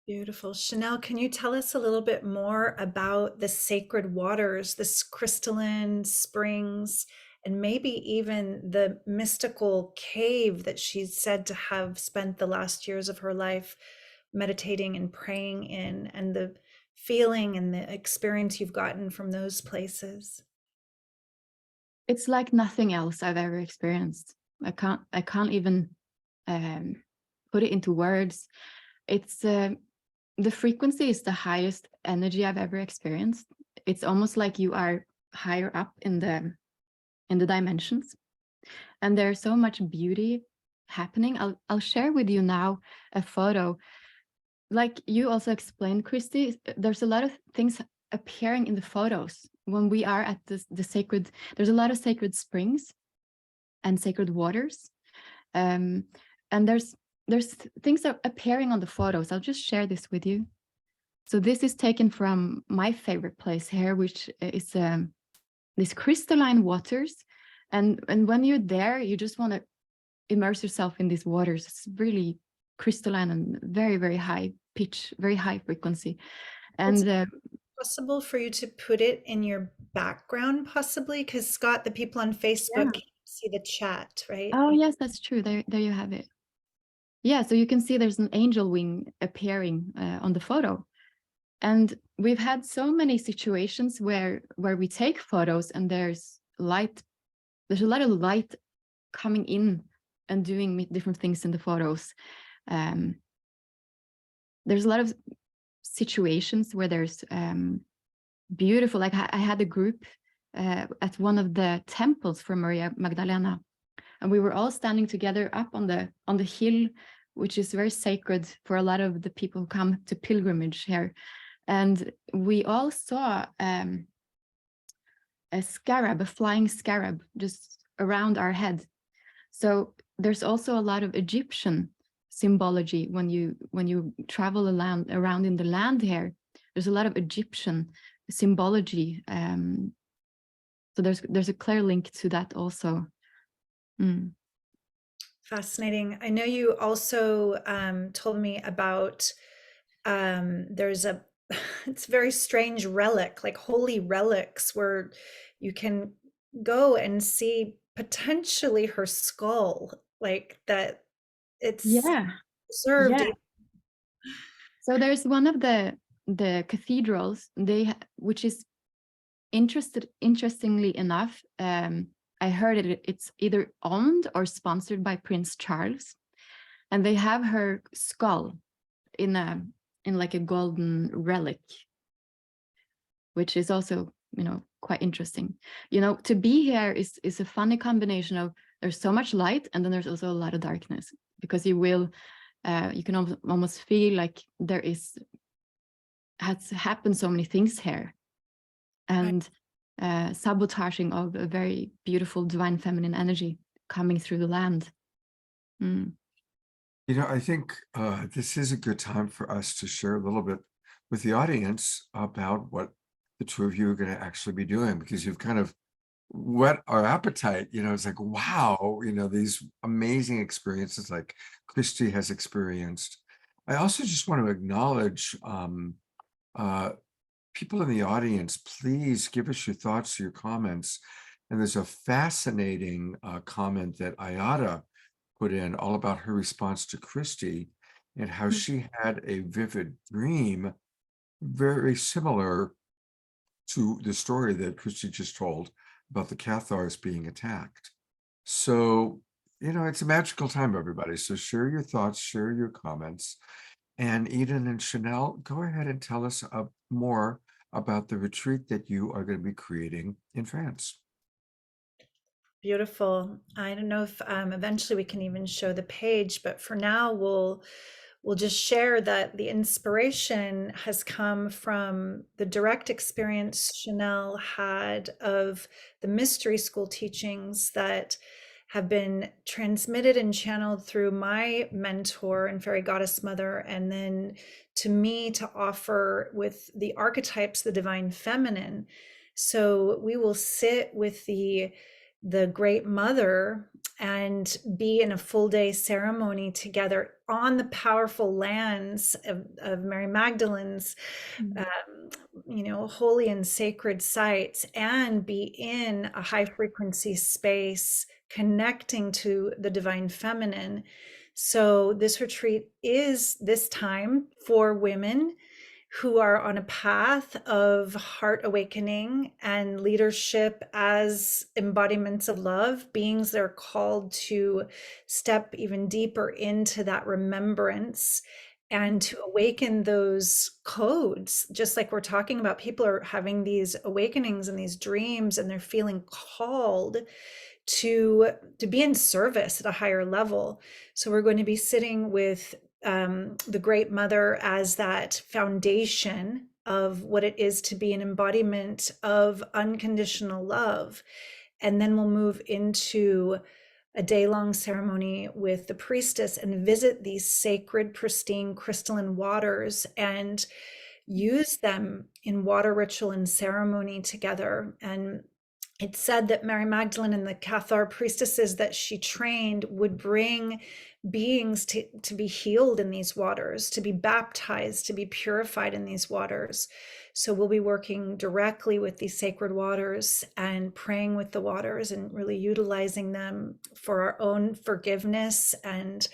Speaker 3: Beautiful. Channele, can you tell us a little bit more about the sacred waters, this crystalline springs, and maybe even the mystical cave that she's said to have spent the last years of her life meditating and praying in, and the feeling and the experience you've gotten from those places?
Speaker 8: It's like nothing else I've ever experienced. I can't even put it into words. It's the frequency is the highest energy I've ever experienced. It's almost like you are higher up in the dimensions, and there's so much beauty happening. I'll share with you now a photo. Like you also explained, Christy, there's a lot of things appearing in the photos when we are at the sacred. There's a lot of sacred springs and sacred waters, and there's things that are appearing on the photos. I'll just share this with you. So this is taken from my favorite place here, which is these crystalline waters, and when you're there, you just want to immerse yourself in these waters. It's really crystalline and very, very high pitch, very high frequency. And
Speaker 3: possible for you to put it in your background, possibly? Because Scott, the people on Facebook can't see the chat, right?
Speaker 8: Oh yes, that's true. There you have it. Yeah, so you can see there's an angel wing appearing on the photo. And we've had so many situations where we take photos and there's light, there's a lot of light coming in and doing different things in the photos. There's a lot of situations where there's beautiful, like I had a group at one of the temples for Mary Magdalene, and we were all standing together up on the hill, which is very sacred for a lot of the people who come to pilgrimage here. And we all saw a scarab, a flying scarab, just around our head. So there's also a lot of Egyptian symbology when you travel around in the land here. There's a lot of Egyptian symbology. So there's a clear link to that also.
Speaker 3: Fascinating. I know you also told me about there's a it's very strange relic, like holy relics, where you can go and see potentially her skull, like that it's preserved.
Speaker 8: Yeah. So there's one of the cathedrals, which is interestingly enough, I heard it's either owned or sponsored by Prince Charles, and they have her skull in like a golden relic, which is also, quite interesting. To be here is a funny combination of there's so much light and then there's also a lot of darkness, because you can almost feel like has happened so many things here, and sabotaging of a very beautiful divine feminine energy coming through the land.
Speaker 2: I think this is a good time for us to share a little bit with the audience about what the two of you are going to actually be doing, because you've kind of whet our appetite. It's like, wow, these amazing experiences like Christy has experienced. I also just want to acknowledge people in the audience. Please give us your thoughts, your comments. And there's a fascinating comment that Ayada put in all about her response to Christy and how she had a vivid dream very similar to the story that Christy just told about the Cathars being attacked. So, it's a magical time, everybody. So share your thoughts, share your comments. And Eden and Channele, go ahead and tell us more about the retreat that you are going to be creating in France.
Speaker 3: Beautiful. I don't know if eventually we can even show the page, but for now we'll just share that the inspiration has come from the direct experience Channele had of the mystery school teachings that have been transmitted and channeled through my mentor and fairy goddess mother, and then to me to offer with the archetypes, the divine feminine. So we will sit with the great mother and be in a full day ceremony together on the powerful lands of Mary Magdalene's, holy and sacred sites, and be in a high frequency space connecting to the divine feminine. So this retreat is this time for women who are on a path of heart awakening and leadership as embodiments of love, beings that are called to step even deeper into that remembrance and to awaken those codes, just like we're talking about. People are having these awakenings and these dreams, and they're feeling called to be in service at a higher level. So we're going to be sitting with the Great Mother as that foundation of what it is to be an embodiment of unconditional love. And then we'll move into a day-long ceremony with the priestess and visit these sacred, pristine, crystalline waters and use them in water ritual and ceremony together. And it's said that Mary Magdalene and the Cathar priestesses that she trained would bring beings to be healed in these waters, to be baptized, to be purified in these waters. So we'll be working directly with these sacred waters and praying with the waters and really utilizing them for our own forgiveness and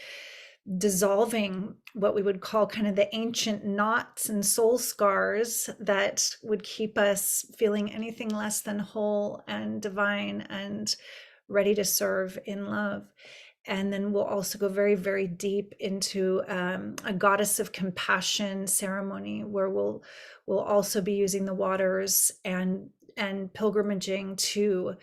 Speaker 3: dissolving what we would call kind of the ancient knots and soul scars that would keep us feeling anything less than whole and divine and ready to serve in love. And then we'll also go very, very deep into a goddess of compassion ceremony, where we'll also be using the waters and pilgrimaging too,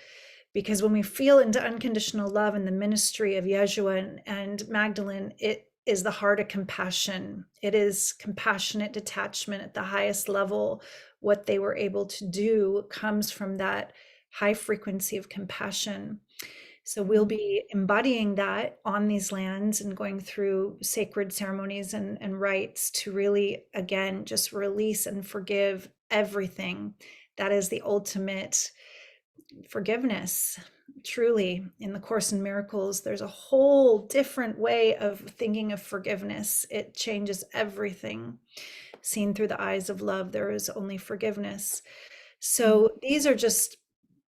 Speaker 3: because when we feel into unconditional love in the ministry of Yeshua and Magdalene, it is the heart of compassion. It is compassionate detachment at the highest level. What they were able to do comes from that high frequency of compassion. So we'll be embodying that on these lands and going through sacred ceremonies and rites to really, again, just release and forgive everything. That is the ultimate forgiveness. Truly, in the Course in Miracles, there's a whole different way of thinking of forgiveness. It changes everything. Seen through the eyes of love, there is only forgiveness. So these are just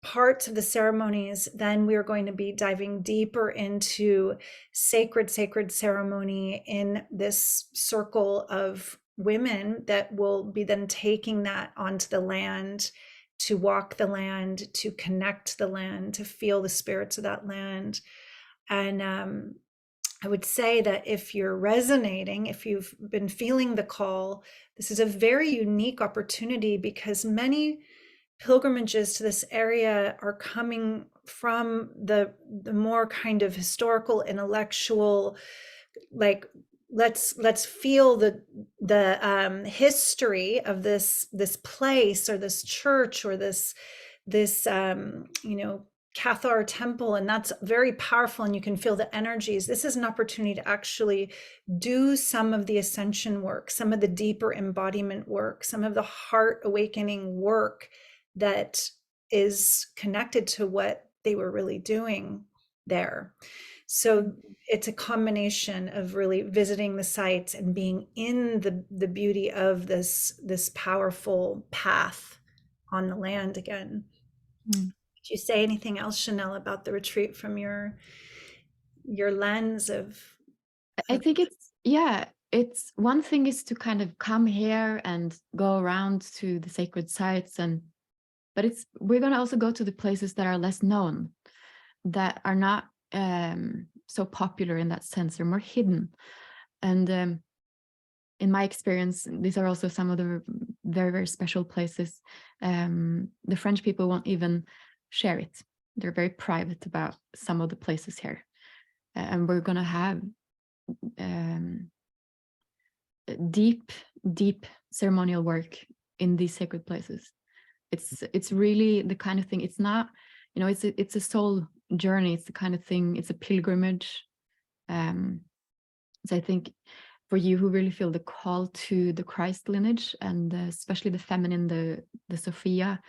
Speaker 3: parts of the ceremonies. Then we are going to be diving deeper into sacred ceremony in this circle of women that will be then taking that onto the land, to walk the land, to connect the land, to feel the spirits of that land. And I would say that if you're resonating, if you've been feeling the call, this is a very unique opportunity, because many pilgrimages to this area are coming from the more kind of historical, intellectual, like let's feel the history of this place or this church or this Cathar temple, and that's very powerful, and you can feel the energies. This is an opportunity to actually do some of the ascension work, some of the deeper embodiment work, some of the heart awakening work that is connected to what they were really doing there. So it's a combination of really visiting the sites and being in the beauty of this powerful path on the land again. Did you say anything else, Channele, about the retreat from your lens of?
Speaker 8: I think it's one thing is to kind of come here and go around to the sacred sites, but we're going to also go to the places that are less known, that are not so popular in that sense. They're more hidden. And in my experience, these are also some of the very, very special places. The French people won't even share it. They're very private about some of the places here. And we're going to have deep ceremonial work in these sacred places. It's really the kind of thing. It's not, it's a soul journey. It's the kind of thing. It's a pilgrimage. So I think for you who really feel the call to the Christ lineage, and especially the feminine, the Sophia,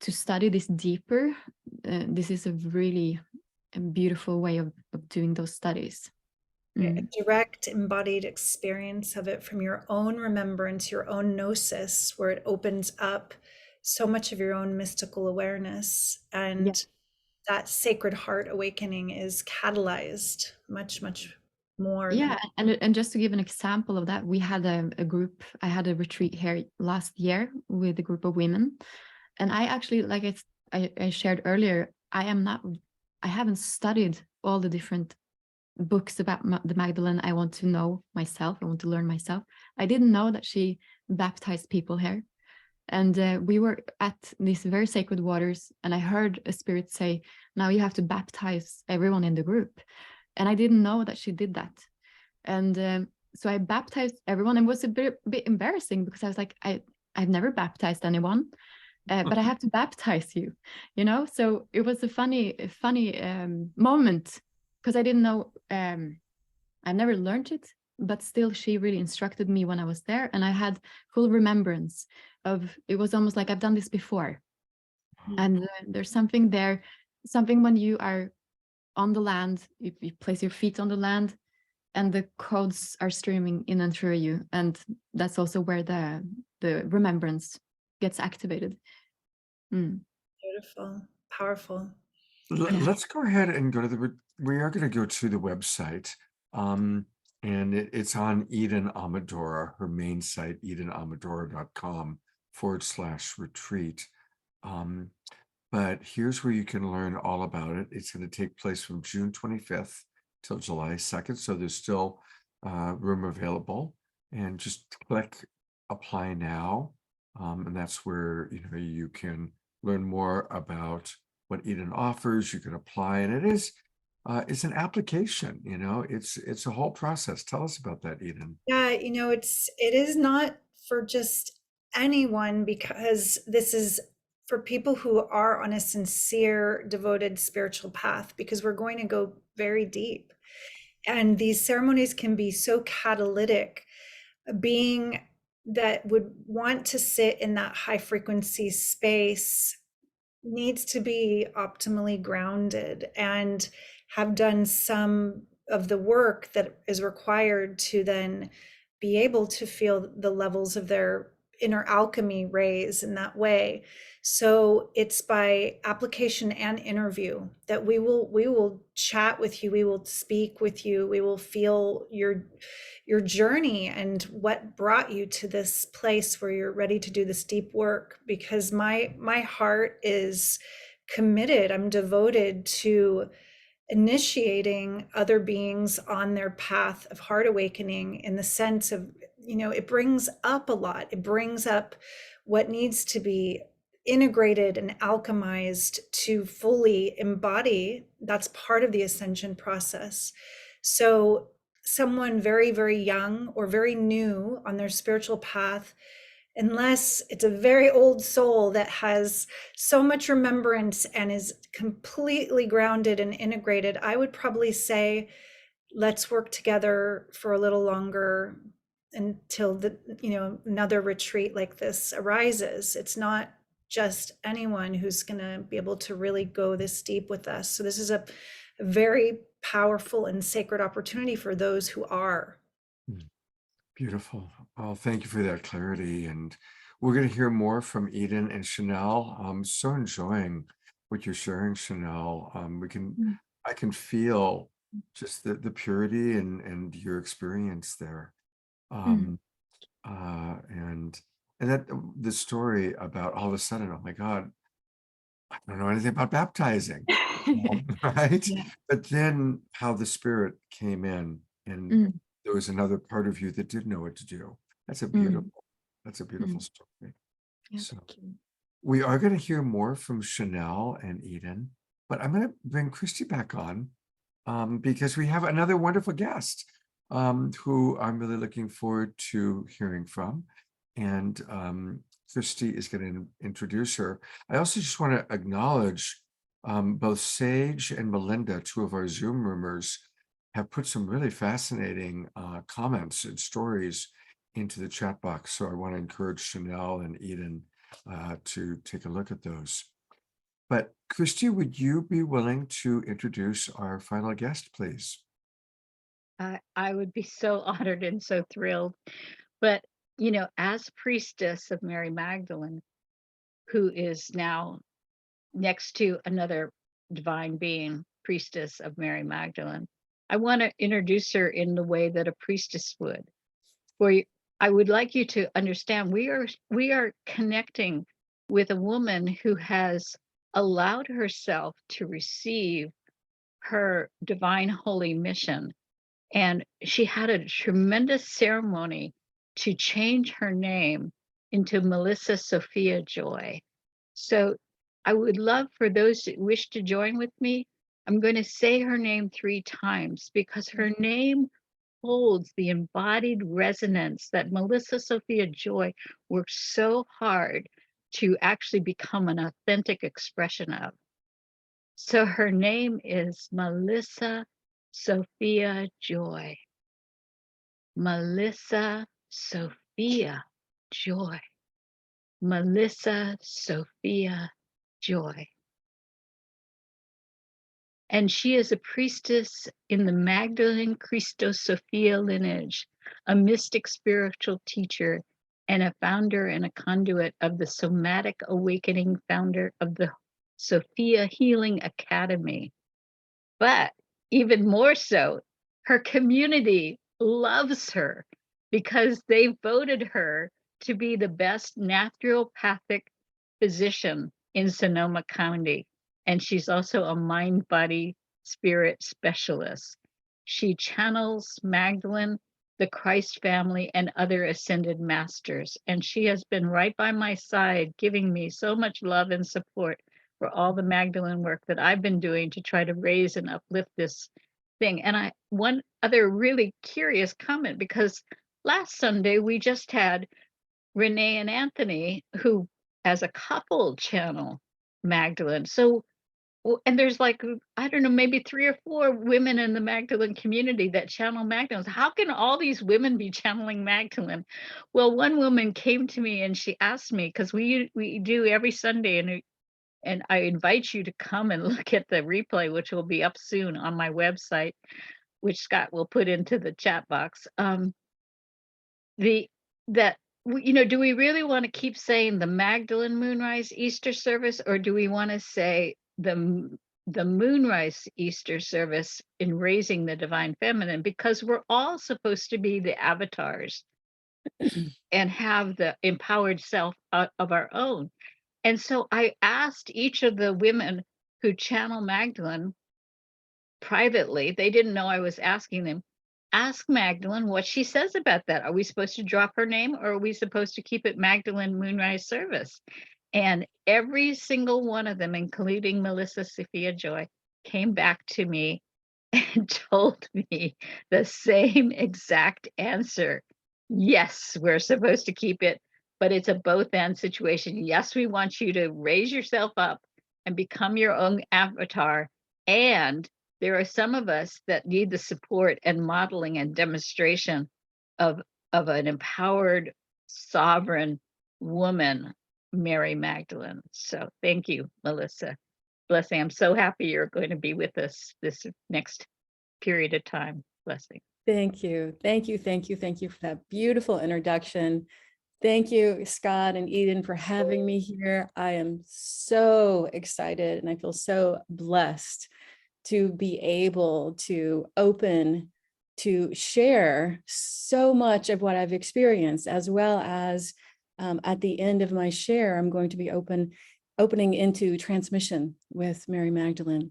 Speaker 8: to study this deeper, this is a really beautiful way of doing those studies.
Speaker 3: A direct embodied experience of it from your own remembrance, your own gnosis, where it opens up so much of your own mystical awareness, and that sacred heart awakening is catalyzed much more.
Speaker 8: And just to give an example of that, we had a group. I had a retreat here last year with a group of women, and I actually, like I shared earlier, I haven't studied all the different books about the Magdalene. I want to know myself. I want to learn myself. I didn't know that she baptized people here. And we were at these very sacred waters, and I heard a spirit say, now you have to baptize everyone in the group. And I didn't know that she did that. And so I baptized everyone. It was a bit embarrassing because I was like, I've never baptized anyone, but I have to baptize you, you know? So it was a funny moment because I didn't know, I never learned it, but still she really instructed me when I was there, and I had full remembrance of, it was almost like I've done this before. And there's something there, something when you are on the land, you place your feet on the land and the codes are streaming in and through you. And that's also where the remembrance gets activated.
Speaker 3: Beautiful, powerful.
Speaker 2: Let's go ahead and go to we are going to go to the website. And it's on Eden Amadora, her main site, edenamadora.com/retreat. But here's where you can learn all about it. It's going to take place from June 25th till July 2nd. So there's still room available, and just click apply now. And that's where, you know, you can learn more about what Eden offers. You can apply, and it's an application, you know, it's a whole process. Tell us about that, Eden.
Speaker 3: Yeah, you know, it is not for just anyone, because this is for people who are on a sincere, devoted spiritual path, because we're going to go very deep. And these ceremonies can be so catalytic. A being that would want to sit in that high frequency space needs to be optimally grounded and have done some of the work that is required to then be able to feel the levels of their inner alchemy raise in that way. So it's by application and interview that we will chat with you, we will speak with you, we will feel your journey and what brought you to this place where you're ready to do this deep work. Because my heart is committed, I'm devoted to initiating other beings on their path of heart awakening, in the sense of, you know, it brings up a lot. It brings up what needs to be integrated and alchemized to fully embody. That's part of the ascension process. So someone very, very young or very new on their spiritual path, unless it's a very old soul that has so much remembrance and is completely grounded and integrated, I would probably say, let's work together for a little longer until another retreat like this arises. It's not just anyone who's going to be able to really go this deep with us. So this is a very powerful and sacred opportunity for those who are.
Speaker 2: Beautiful. Well, thank you for that clarity. And we're going to hear more from Eden and Channele. I'm so enjoying what you're sharing, Channele. I can feel just the purity and your experience there. And that the story about all of a sudden, oh my God, I don't know anything about baptizing, right?
Speaker 8: Yeah.
Speaker 2: But then how the spirit came in, and there was another part of you that did know what to do. That's a beautiful story.
Speaker 8: Yeah,
Speaker 2: So
Speaker 8: thank you.
Speaker 2: we are going to hear more from Channele and Eden, but I'm going to bring Christy back on because we have another wonderful guest who I'm really looking forward to hearing from. And Christy is going to introduce her. I also just want to acknowledge both Sage and Melinda, two of our Zoom roomers, have put some really fascinating comments and stories into the chat box. So I want to encourage Channele and Eden to take a look at those. But Christy, would you be willing to introduce our final guest, please?
Speaker 7: I would be so honored and so thrilled. But, you know, as priestess of Mary Magdalene, who is now next to another divine being, priestess of Mary Magdalene, I want to introduce her in the way that a priestess would. Where I would like you to understand we are connecting with a woman who has allowed herself to receive her divine holy mission. And she had a tremendous ceremony to change her name into Melissa Sophia Joy. So I would love for those that wish to join with me. I'm going to say her name 3 times because her name holds the embodied resonance that Melissa Sophia Joy worked so hard to actually become an authentic expression of. So her name is Melissa Sophia Joy. Melissa Sophia Joy. Melissa Sophia Joy. And she is a priestess in the Magdalene Christos Sophia lineage, a mystic spiritual teacher, and a founder and a conduit of the Somatic Awakening, founder of the Sophia Healing Academy. But even more so, her community loves her because they voted her to be the best naturopathic physician in Sonoma County. And she's also a mind, body, spirit specialist. She channels Magdalene, the Christ family, and other ascended masters. And she has been right by my side, giving me so much love and support for all the Magdalene work that I've been doing to try to raise and uplift this thing. And one other really curious comment, because last Sunday we just had Renee and Anthony, who as a couple channel Magdalene. So, and there's like, I don't know, maybe 3 or 4 women in the Magdalene community that channel Magdalene. How can all these women be channeling Magdalene? Well, one woman came to me and she asked me, because we do every Sunday, and I invite you to come and look at the replay, which will be up soon on my website, which Scott will put into the chat box. Do we really want to keep saying the Magdalene Moonrise Easter service, or do we want to say the Moonrise Easter service in raising the divine feminine? Because we're all supposed to be the avatars and have the empowered self of our own. And so I asked each of the women who channel Magdalene privately, they didn't know I was asking them, ask Magdalene what she says about that. Are we supposed to drop her name, or are we supposed to keep it Magdalene Moonrise Service? And every single one of them, including Melissa Sophia Joy, came back to me and told me the same exact answer. Yes, we're supposed to keep it, but it's a both and situation. Yes, we want you to raise yourself up and become your own avatar. And there are some of us that need the support and modeling and demonstration of an empowered, sovereign woman, Mary Magdalene. So thank you, Melissa. Blessing. I'm so happy you're going to be with us this next period of time. Blessing.
Speaker 1: Thank you. Thank you. Thank you. Thank you for that beautiful introduction. Thank you, Scott and Eden, for having me here. I am so excited and I feel so blessed to be able to open to share so much of what I've experienced, as well as at the end of my share, I'm going to be opening into transmission with Mary Magdalene.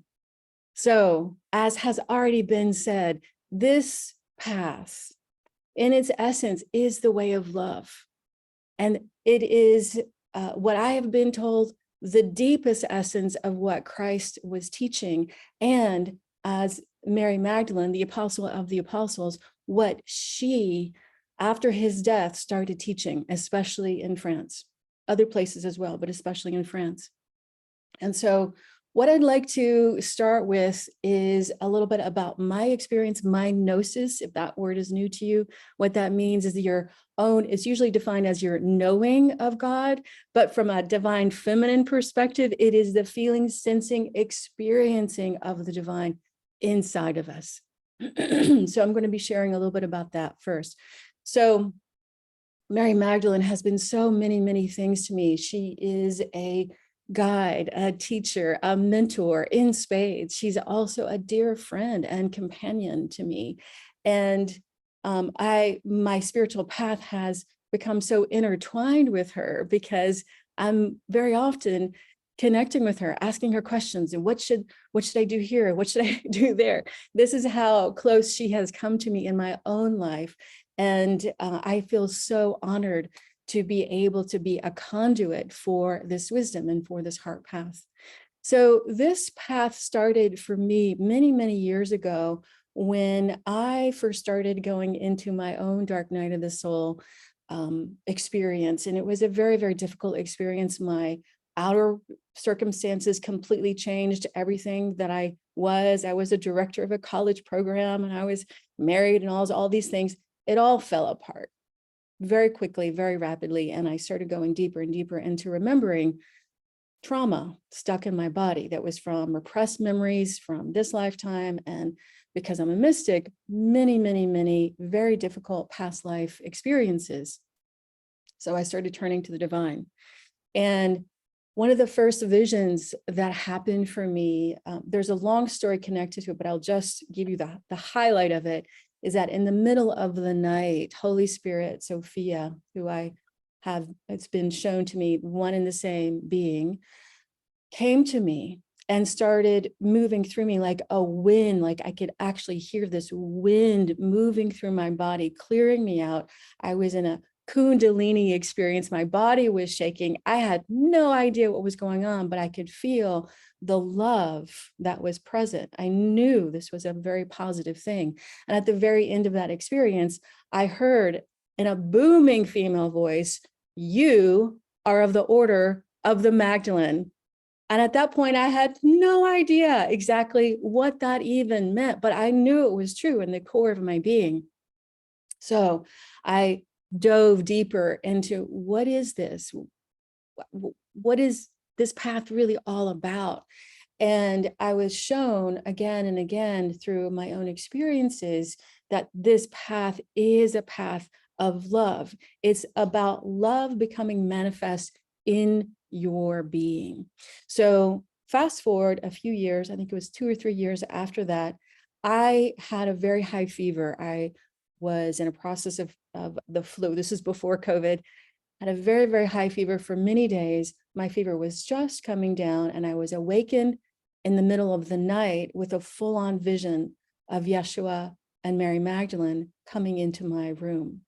Speaker 1: So, as has already been said, this path in its essence is the way of love. And it is what I have been told, the deepest essence of what Christ was teaching. And as Mary Magdalene, the apostle of the apostles, what she, after his death, started teaching, especially in France, other places as well, but especially in France. And so what I'd like to start with is a little bit about my experience, my gnosis, if that word is new to you. What that means is your own, it's usually defined as your knowing of God, but from a divine feminine perspective, it is the feeling, sensing, experiencing of the divine inside of us. So I'm going to be sharing a little bit about that first. So Mary Magdalene has been so many, many things to me. She is a guide, a teacher, a mentor in spades. She's also a dear friend and companion to me. And my spiritual path has become so intertwined with her because I'm very often connecting with her, asking her questions, and what should I do here? What should I do there? This is how close she has come to me in my own life. And I feel so honored to be able to be a conduit for this wisdom and for this heart path. So this path started for me many, many years ago when I first started going into my own dark night of the soul experience. And it was a very, very difficult experience. My outer circumstances completely changed everything that I was. I was a director of a college program, and I was married, and all these things. It all fell apart very quickly, very rapidly. And I started going deeper and deeper into remembering trauma stuck in my body that was from repressed memories from this lifetime. And because I'm a mystic, many, many, many very difficult past life experiences. So I started turning to the divine. And one of the first visions that happened for me, there's a long story connected to it, but I'll just give you the highlight of it, is that in the middle of the night, Holy Spirit, Sophia, who it's been shown to me, one and the same being, came to me and started moving through me like a wind, like I could actually hear this wind moving through my body, clearing me out. I was in a Kundalini experience. My body was shaking. I had no idea what was going on, but I could feel the love that was present. I knew this was a very positive thing. And at the very end of that experience, I heard in a booming female voice, "You are of the order of the Magdalene." And at that point, I had no idea exactly what that even meant, but I knew it was true in the core of my being. So I dove deeper into what is this? What is this path really all about? And I was shown again and again through my own experiences that this path is a path of love. It's about love becoming manifest in your being. So fast forward a few years, I think it was 2 or 3 years after that, I had a very high fever. I was in a process of the flu. This is before COVID. Had a very, very high fever for many days. My fever was just coming down, and I was awakened in the middle of the night with a full-on vision of Yeshua and Mary Magdalene coming into my room.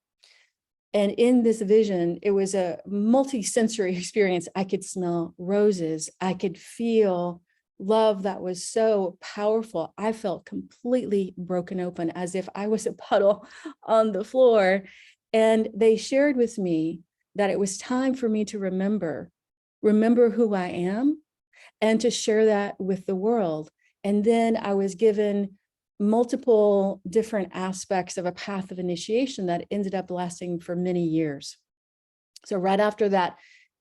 Speaker 1: And in this vision, it was a multi-sensory experience. I could smell roses. I could feel love that was so powerful. I felt completely broken open, as if I was a puddle on the floor. And they shared with me that it was time for me to remember who I am, and to share that with the world. And then I was given multiple different aspects of a path of initiation that ended up lasting for many years. So right after that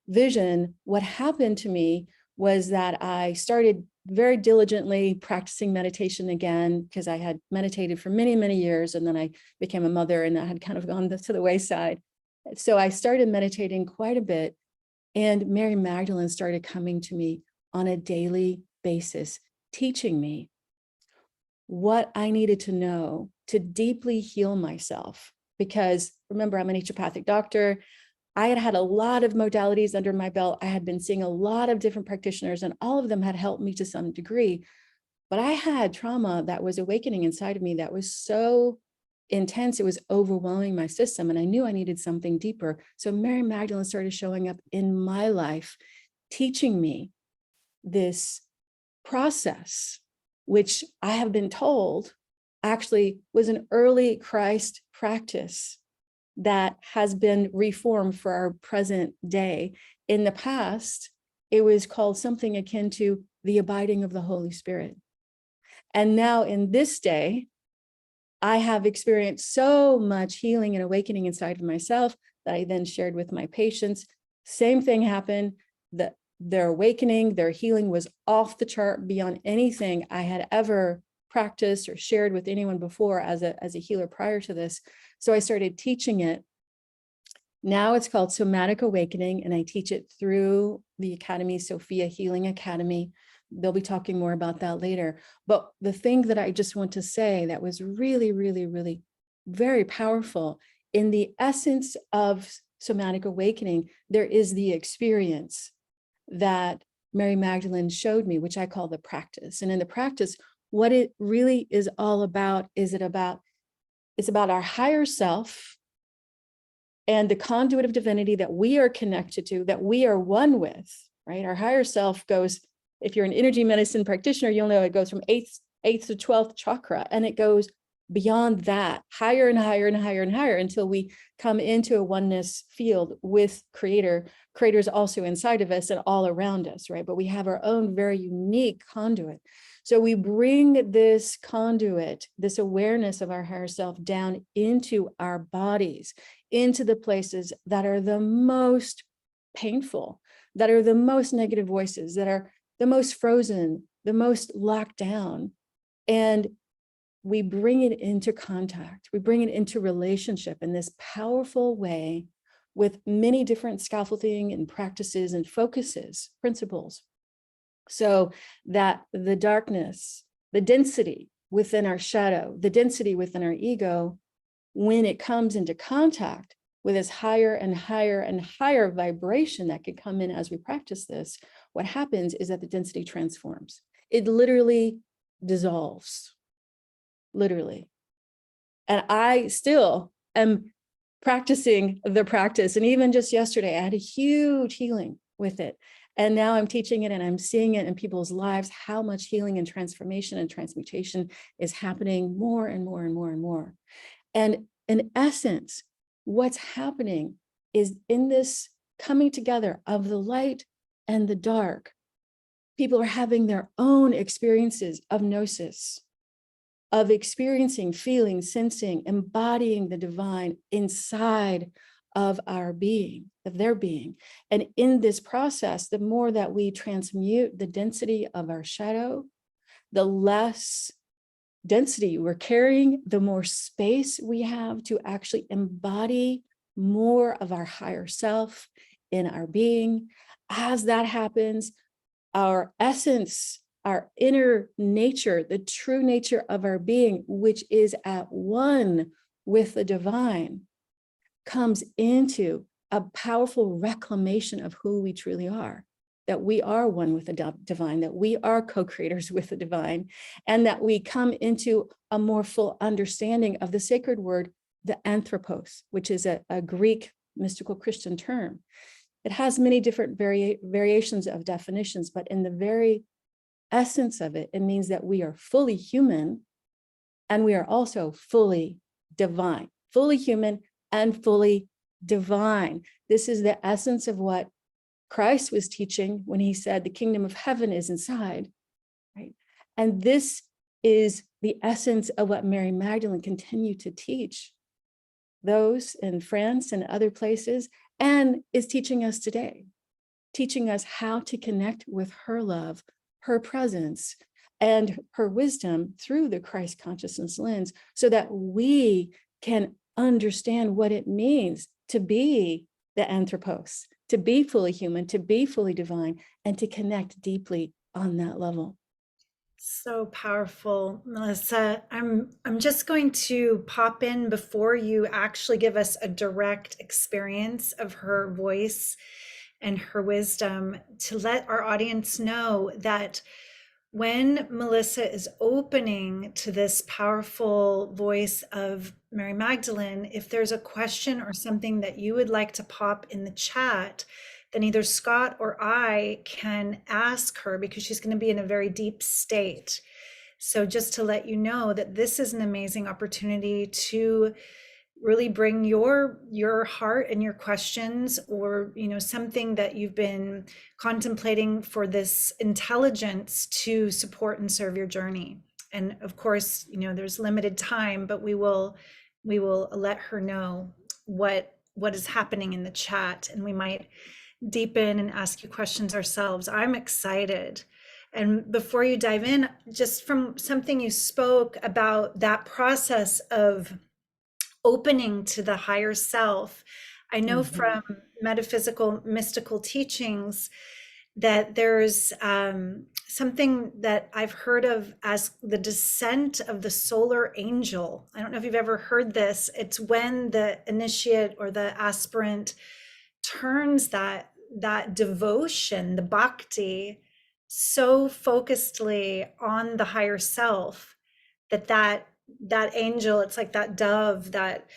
Speaker 1: vision, what happened to me was that I started very diligently practicing meditation again, because I had meditated for many, many years, and then I became a mother, and that had kind of gone to the wayside. So I started meditating quite a bit, and Mary Magdalene started coming to me on a daily basis, teaching me what I needed to know to deeply heal myself. Because remember, I'm a naturopathic doctor. I had had a lot of modalities under my belt. I had been seeing a lot of different practitioners, and all of them had helped me to some degree. But I had trauma that was awakening inside of me that was so intense, it was overwhelming my system, and I knew I needed something deeper. So Mary Magdalene started showing up in my life, teaching me this process, which I have been told actually was an early Christ practice that has been reformed for our present day. In the past, it was called something akin to the abiding of the Holy Spirit. And now in this day, I have experienced so much healing and awakening inside of myself that I then shared with my patients. Same thing happened, that their awakening, their healing was off the chart beyond anything I had ever practiced or shared with anyone before as a healer prior to this. So I started teaching it. Now it's called Somatic Awakening, and I teach it through the Academy, Sophia Healing Academy. They'll be talking more about that later. But the thing that I just want to say that was really, really, really very powerful, in the essence of Somatic Awakening, there is the experience that Mary Magdalene showed me, which I call the practice. And in the practice, what it really is all about, it's about our higher self and the conduit of divinity that we are connected to, that we are one with, right? Our higher self goes, if you're an energy medicine practitioner, you'll know it goes from eighth to 12th chakra, and it goes beyond that, higher and higher and higher and higher, until we come into a oneness field with Creator. Creator's also inside of us and all around us, right? But we have our own very unique conduit. So we bring this conduit, this awareness of our higher self, down into our bodies, into the places that are the most painful, that are the most negative voices, that are the most frozen, the most locked down. And we bring it into contact, we bring it into relationship in this powerful way with many different scaffolding and practices and focuses, principles, so that the darkness, the density within our shadow, the density within our ego, when it comes into contact with this higher and higher and higher vibration that can come in as we practice this, what happens is that the density transforms. It literally dissolves. Literally. And I still am practicing the practice. And even just yesterday, I had a huge healing with it. And now I'm teaching it and I'm seeing it in people's lives, how much healing and transformation and transmutation is happening more and more and more and more. And in essence, what's happening is in this coming together of the light and the dark, people are having their own experiences of gnosis, of experiencing, feeling, sensing, embodying the divine inside of our being, of their being. And in this process, the more that we transmute the density of our shadow, the less density we're carrying, the more space we have to actually embody more of our higher self in our being. As that happens, our essence, our inner nature, the true nature of our being, which is at one with the divine, comes into a powerful reclamation of who we truly are, that we are one with the divine, that we are co-creators with the divine, and that we come into a more full understanding of the sacred word, the anthropos, which is a Greek mystical Christian term. It has many different variations of definitions, but in the very essence of it, it means that we are fully human and we are also fully divine, fully human and fully divine. This is the essence of what Christ was teaching when he said the kingdom of heaven is inside, right? And this is the essence of what Mary Magdalene continued to teach those in France and other places, and is teaching us today, teaching us how to connect with her love, her presence, and her wisdom through the Christ consciousness lens, so that we can understand what it means to be the anthropos, to be fully human, to be fully divine, and to connect deeply on that level.
Speaker 3: So powerful, Melissa. I'm just going to pop in before you actually give us a direct experience of her voice and her wisdom, to let our audience know that when Melissa is opening to this powerful voice of Mary Magdalene, if there's a question or something that you would like to pop in the chat, then either Scott or I can ask her, because she's going to be in a very deep state. So just to let you know that this is an amazing opportunity to really bring your heart and your questions, or something that you've been contemplating for this intelligence to support and serve your journey. And of course, there's limited time, but we will let her know what is happening in the chat, and we might deepen and ask you questions ourselves. I'm excited. And before you dive in, just from something you spoke about, that process of opening to the higher self, I know from metaphysical, mystical teachings that there's something that I've heard of as the descent of the solar angel. I don't know if you've ever heard this. It's when the initiate or the aspirant turns that that devotion, the bhakti, so focusedly on the higher self, that angel, it's like that dove, that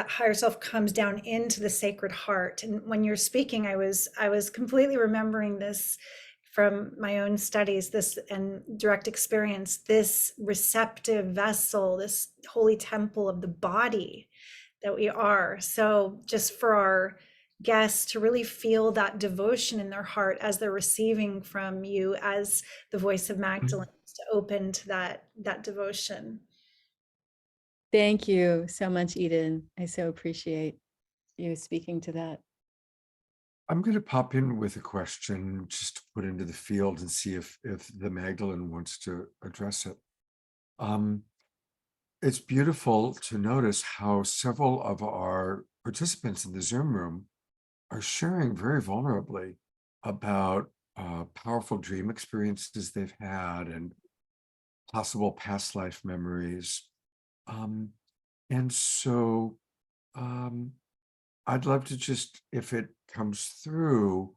Speaker 3: higher self comes down into the sacred heart. And when you're speaking, I was completely remembering this from my own studies, this and direct experience, this receptive vessel, this holy temple of the body that we are. So just for our guests to really feel that devotion in their heart as they're receiving from you as the voice of Magdalene, to open to that devotion.
Speaker 1: Thank you so much, Eden. I so appreciate you speaking to that.
Speaker 2: I'm going to pop in with a question just to put into the field and see if the Magdalene wants to address it. It's beautiful to notice how several of our participants in the Zoom room are sharing very vulnerably about powerful dream experiences they've had and possible past life memories. And so I'd love to just, if it comes through,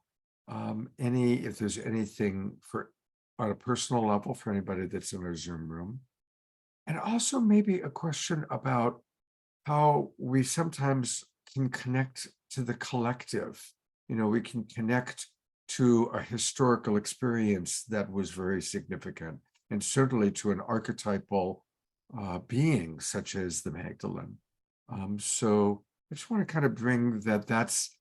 Speaker 2: if there's anything on a personal level for anybody that's in our Zoom room. And also maybe a question about how we sometimes can connect to the collective. We can connect to a historical experience that was very significant, and certainly to an archetypal being such as the Magdalene. So I just want to kind of bring that's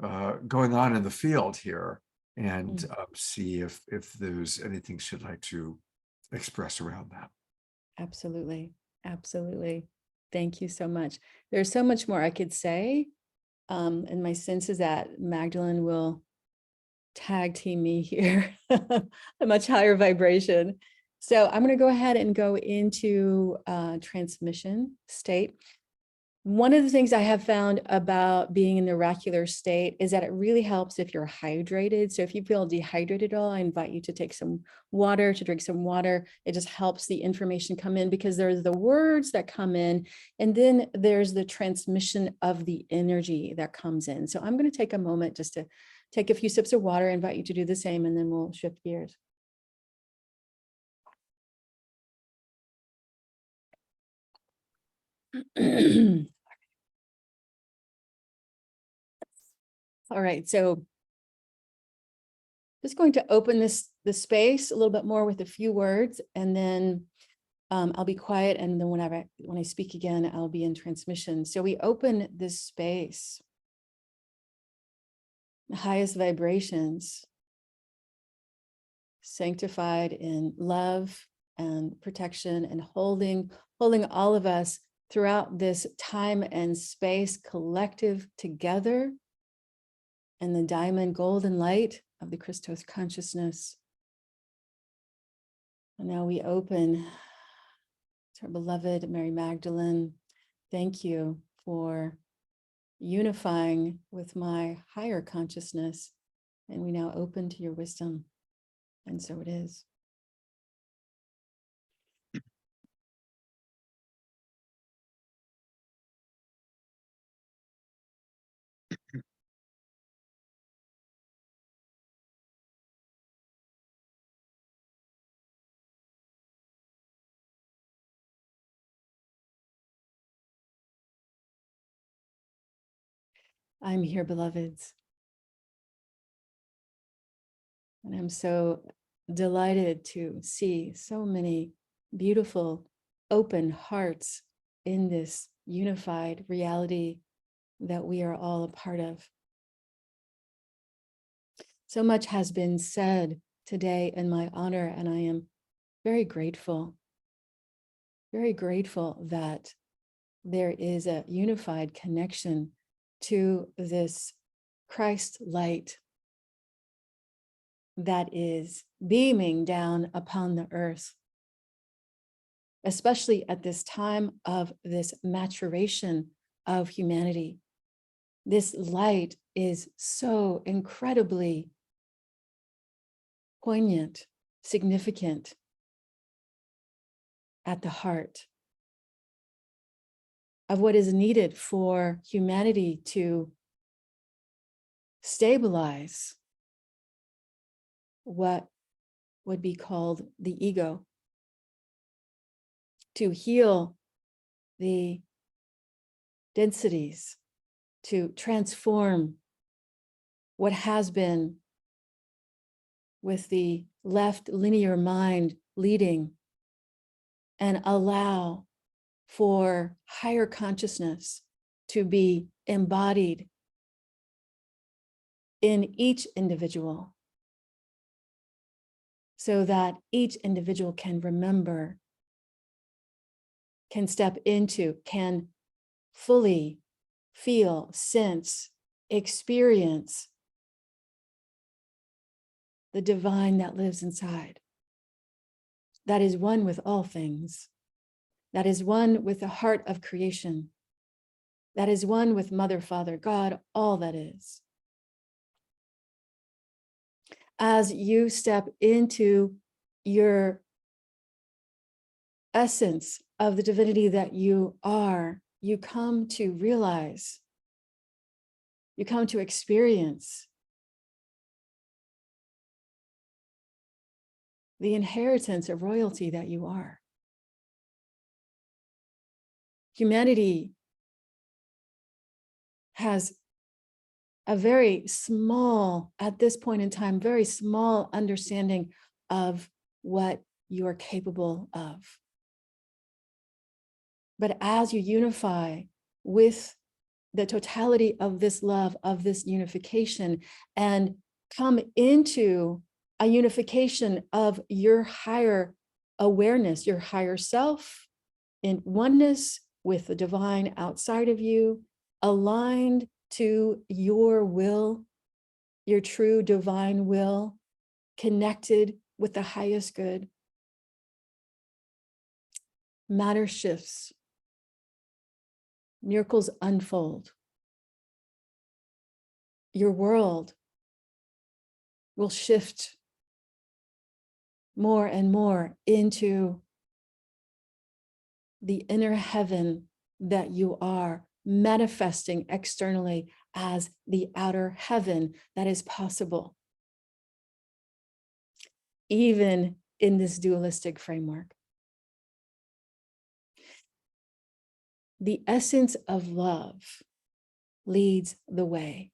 Speaker 2: going on in the field here, and see if there's anything she'd like to express around that.
Speaker 1: Absolutely. Absolutely. Thank you so much. There's so much more I could say. And my sense is that Magdalene will tag team me here, a much higher vibration. So I'm going to go ahead and go into transmission state. One of the things I have found about being in the oracular state is that it really helps if you're hydrated. So if you feel dehydrated at all, I invite you to take some water, to drink some water. It just helps the information come in, because there's the words that come in, and then there's the transmission of the energy that comes in. So I'm going to take a moment just to take a few sips of water, invite you to do the same, and then we'll shift gears. All right, so just going to open the space a little bit more with a few words, and then I'll be quiet, and then when I speak again, I'll be in transmission. So we open this space, the highest vibrations, sanctified in love and protection, and holding all of us throughout this time and space collective together, and the diamond golden light of the Christos consciousness. And now we open to our beloved Mary Magdalene. Thank you for unifying with my higher consciousness. And we now open to your wisdom. And so it is. I'm here, beloveds. And I'm so delighted to see so many beautiful, open hearts in this unified reality that we are all a part of. So much has been said today in my honor, and I am very grateful that there is a unified connection to this Christ light that is beaming down upon the earth, especially at this time of this maturation of humanity. This light is so incredibly poignant, significant at the heart of what is needed for humanity to stabilize what would be called the ego, to heal the densities, to transform what has been with the left linear mind leading, and allow for higher consciousness to be embodied in each individual, so that each individual can remember, can step into, can fully feel, sense, experience the divine that lives inside, that is one with all things, that is one with the heart of creation, that is one with Mother, Father, God, all that is. As you step into your essence of the divinity that you are, you come to realize, you come to experience the inheritance of royalty that you are. Humanity has a very small, at this point in time, very small understanding of what you're capable of. But as you unify with the totality of this love, of this unification, and come into a unification of your higher awareness, your higher self, in oneness with the divine outside of you, aligned to your will, your true divine will, connected with the highest good, matter shifts, miracles unfold. Your world will shift more and more into the inner heaven that you are, manifesting externally as the outer heaven that is possible, even in this dualistic framework. The essence of love leads the way.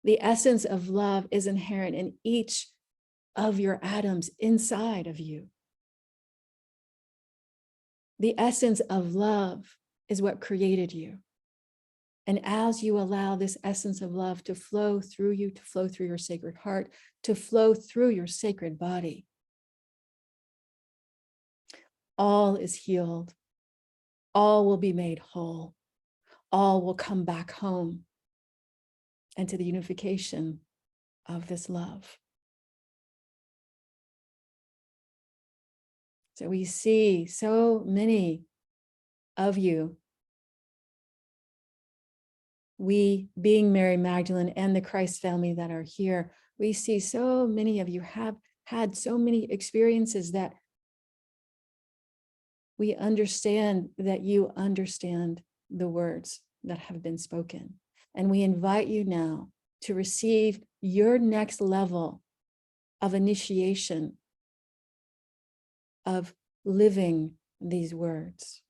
Speaker 1: The essence of love is inherent in each of your atoms inside of you. The essence of love is what created you. And as you allow this essence of love to flow through you, to flow through your sacred heart, to flow through your sacred body, all is healed. All will be made whole. All will come back home and to the unification of this love. So we see so many of you, we being Mary Magdalene and the Christ family that are here, we see so many of you have had so many experiences that we understand that you understand the words that have been spoken. And we invite you now to receive your next level of initiation of living these words,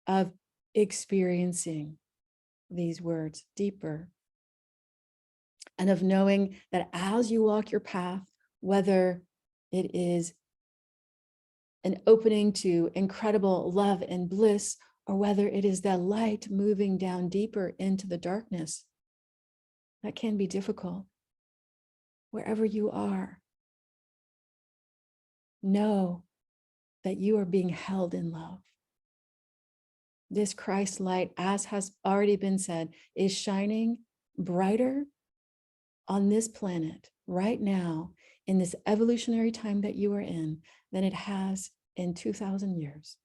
Speaker 1: of experiencing these words deeper, and of knowing that as you walk your path, whether it is an opening to incredible love and bliss, or whether it is that light moving down deeper into the darkness, that can be difficult. Wherever you are, know that you are being held in love. This Christ light, as has already been said, is shining brighter on this planet right now in this evolutionary time that you are in than it has in 2,000 years.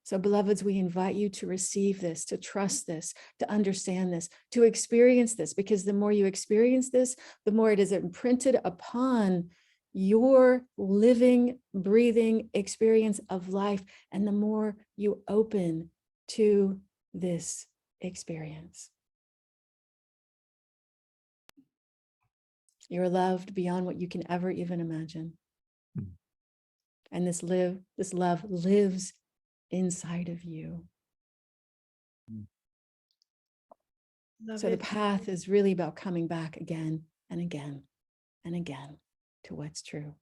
Speaker 1: So, beloveds, we invite you to receive this, to trust this, to understand this, to experience this, because the more you experience this, the more it is imprinted upon your living, breathing experience of life, and the more you open to this experience. You're loved beyond what you can ever even imagine. And this love lives inside of you.
Speaker 3: Love
Speaker 1: So the
Speaker 3: it.
Speaker 1: path is really about coming back again and again and again to what's true.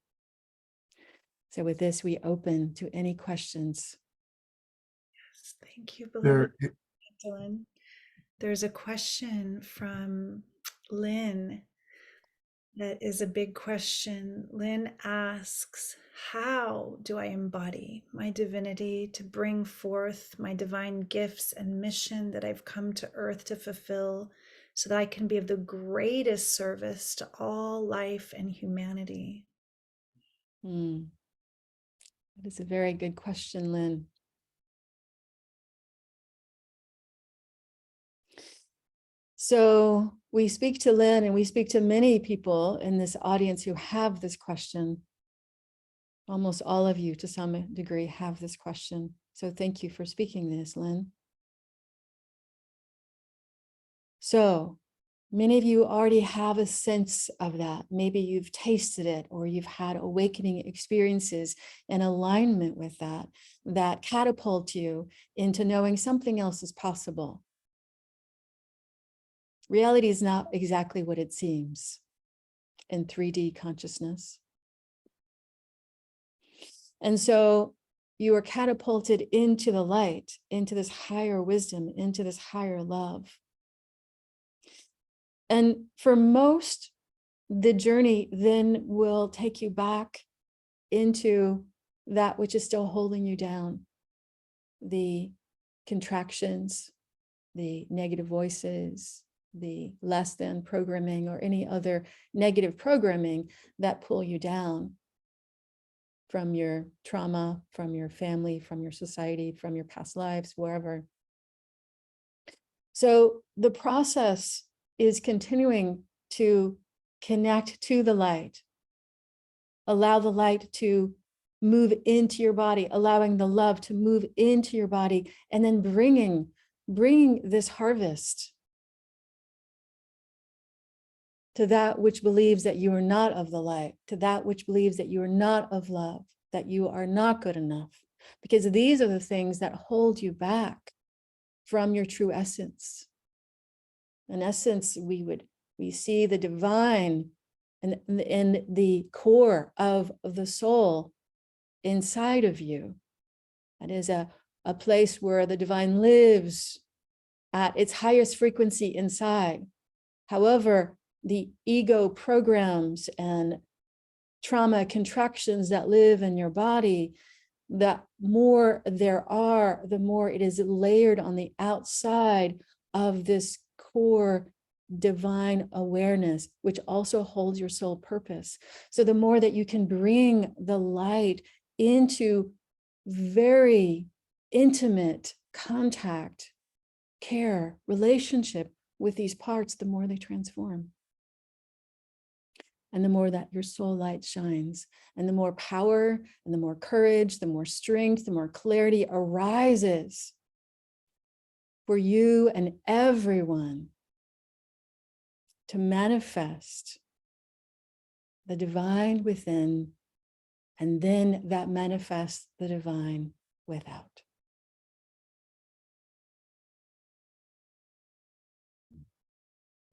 Speaker 1: So with this, we open to any questions.
Speaker 3: Yes, thank you, beloved
Speaker 2: There,
Speaker 3: Magdalene. There's a question from Lynn that is a big question. Lynn asks, how do I embody my divinity to bring forth my divine gifts and mission that I've come to earth to fulfill so that I can be of the greatest service to all life and humanity?
Speaker 1: That is a very good question, Lynn. So we speak to Lynn and we speak to many people in this audience who have this question. Almost all of you to some degree have this question. So thank you for speaking this, Lynn. So many of you already have a sense of that. Maybe you've tasted it or you've had awakening experiences in alignment with that, that catapult you into knowing something else is possible. Reality is not exactly what it seems in 3D consciousness. And so you are catapulted into the light, into this higher wisdom, into this higher love. And for most, the journey then will take you back into that which is still holding you down, the contractions, the negative voices, the less than programming or any other negative programming that pull you down from your trauma, from your family, from your society, from your past lives, wherever. So the process is continuing to connect to the light, allow the light to move into your body, allowing the love to move into your body, and then bringing this harvest to that which believes that you are not of the light, to that which believes that you are not of love, that you are not good enough, because these are the things that hold you back from your true essence. In essence, we see the divine and the core of the soul inside of you. That is a place where the divine lives at its highest frequency inside. However, the ego programs and trauma contractions that live in your body, the more there are, the more it is layered on the outside of this core divine awareness, which also holds your soul purpose. So the more that you can bring the light into very intimate contact, care, relationship with these parts, the more they transform. And the more that your soul light shines, and the more power, and the more courage, the more strength, the more clarity arises for you and everyone to manifest the divine within, and then that manifests the divine without.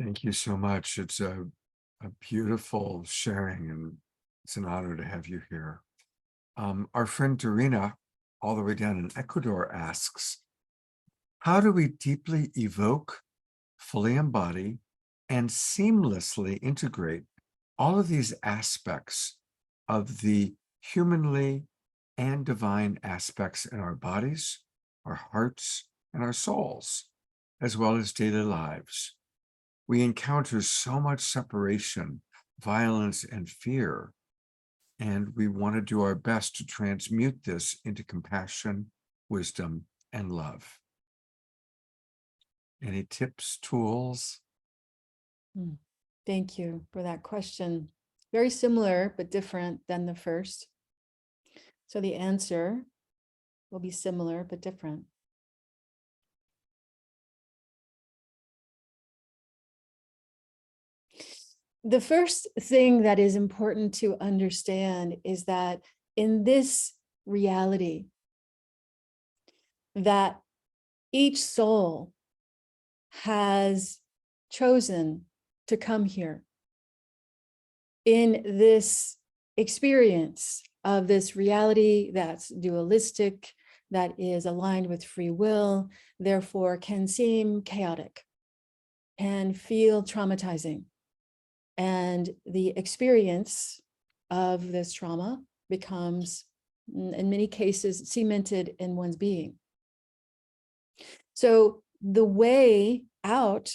Speaker 2: thank you so much. It's a beautiful sharing, and it's an honor to have you here. Our friend Dorina, all the way down in Ecuador, asks, how do we deeply evoke, fully embody, and seamlessly integrate all of these aspects of the humanly and divine aspects in our bodies, our hearts, and our souls, as well as daily lives? We encounter so much separation, violence, and fear, and we want to do our best to transmute this into compassion, wisdom, and love. Any tips, tools?
Speaker 1: Thank you for that question. Very similar, but different than the first. So the answer will be similar, but different. the first thing that is important to understand is that in this reality, that each soul has chosen to come here in this experience of this reality that's dualistic, that is aligned with free will, therefore can seem chaotic and feel traumatizing. And the experience of this trauma becomes, in many cases, cemented in one's being. So the way out,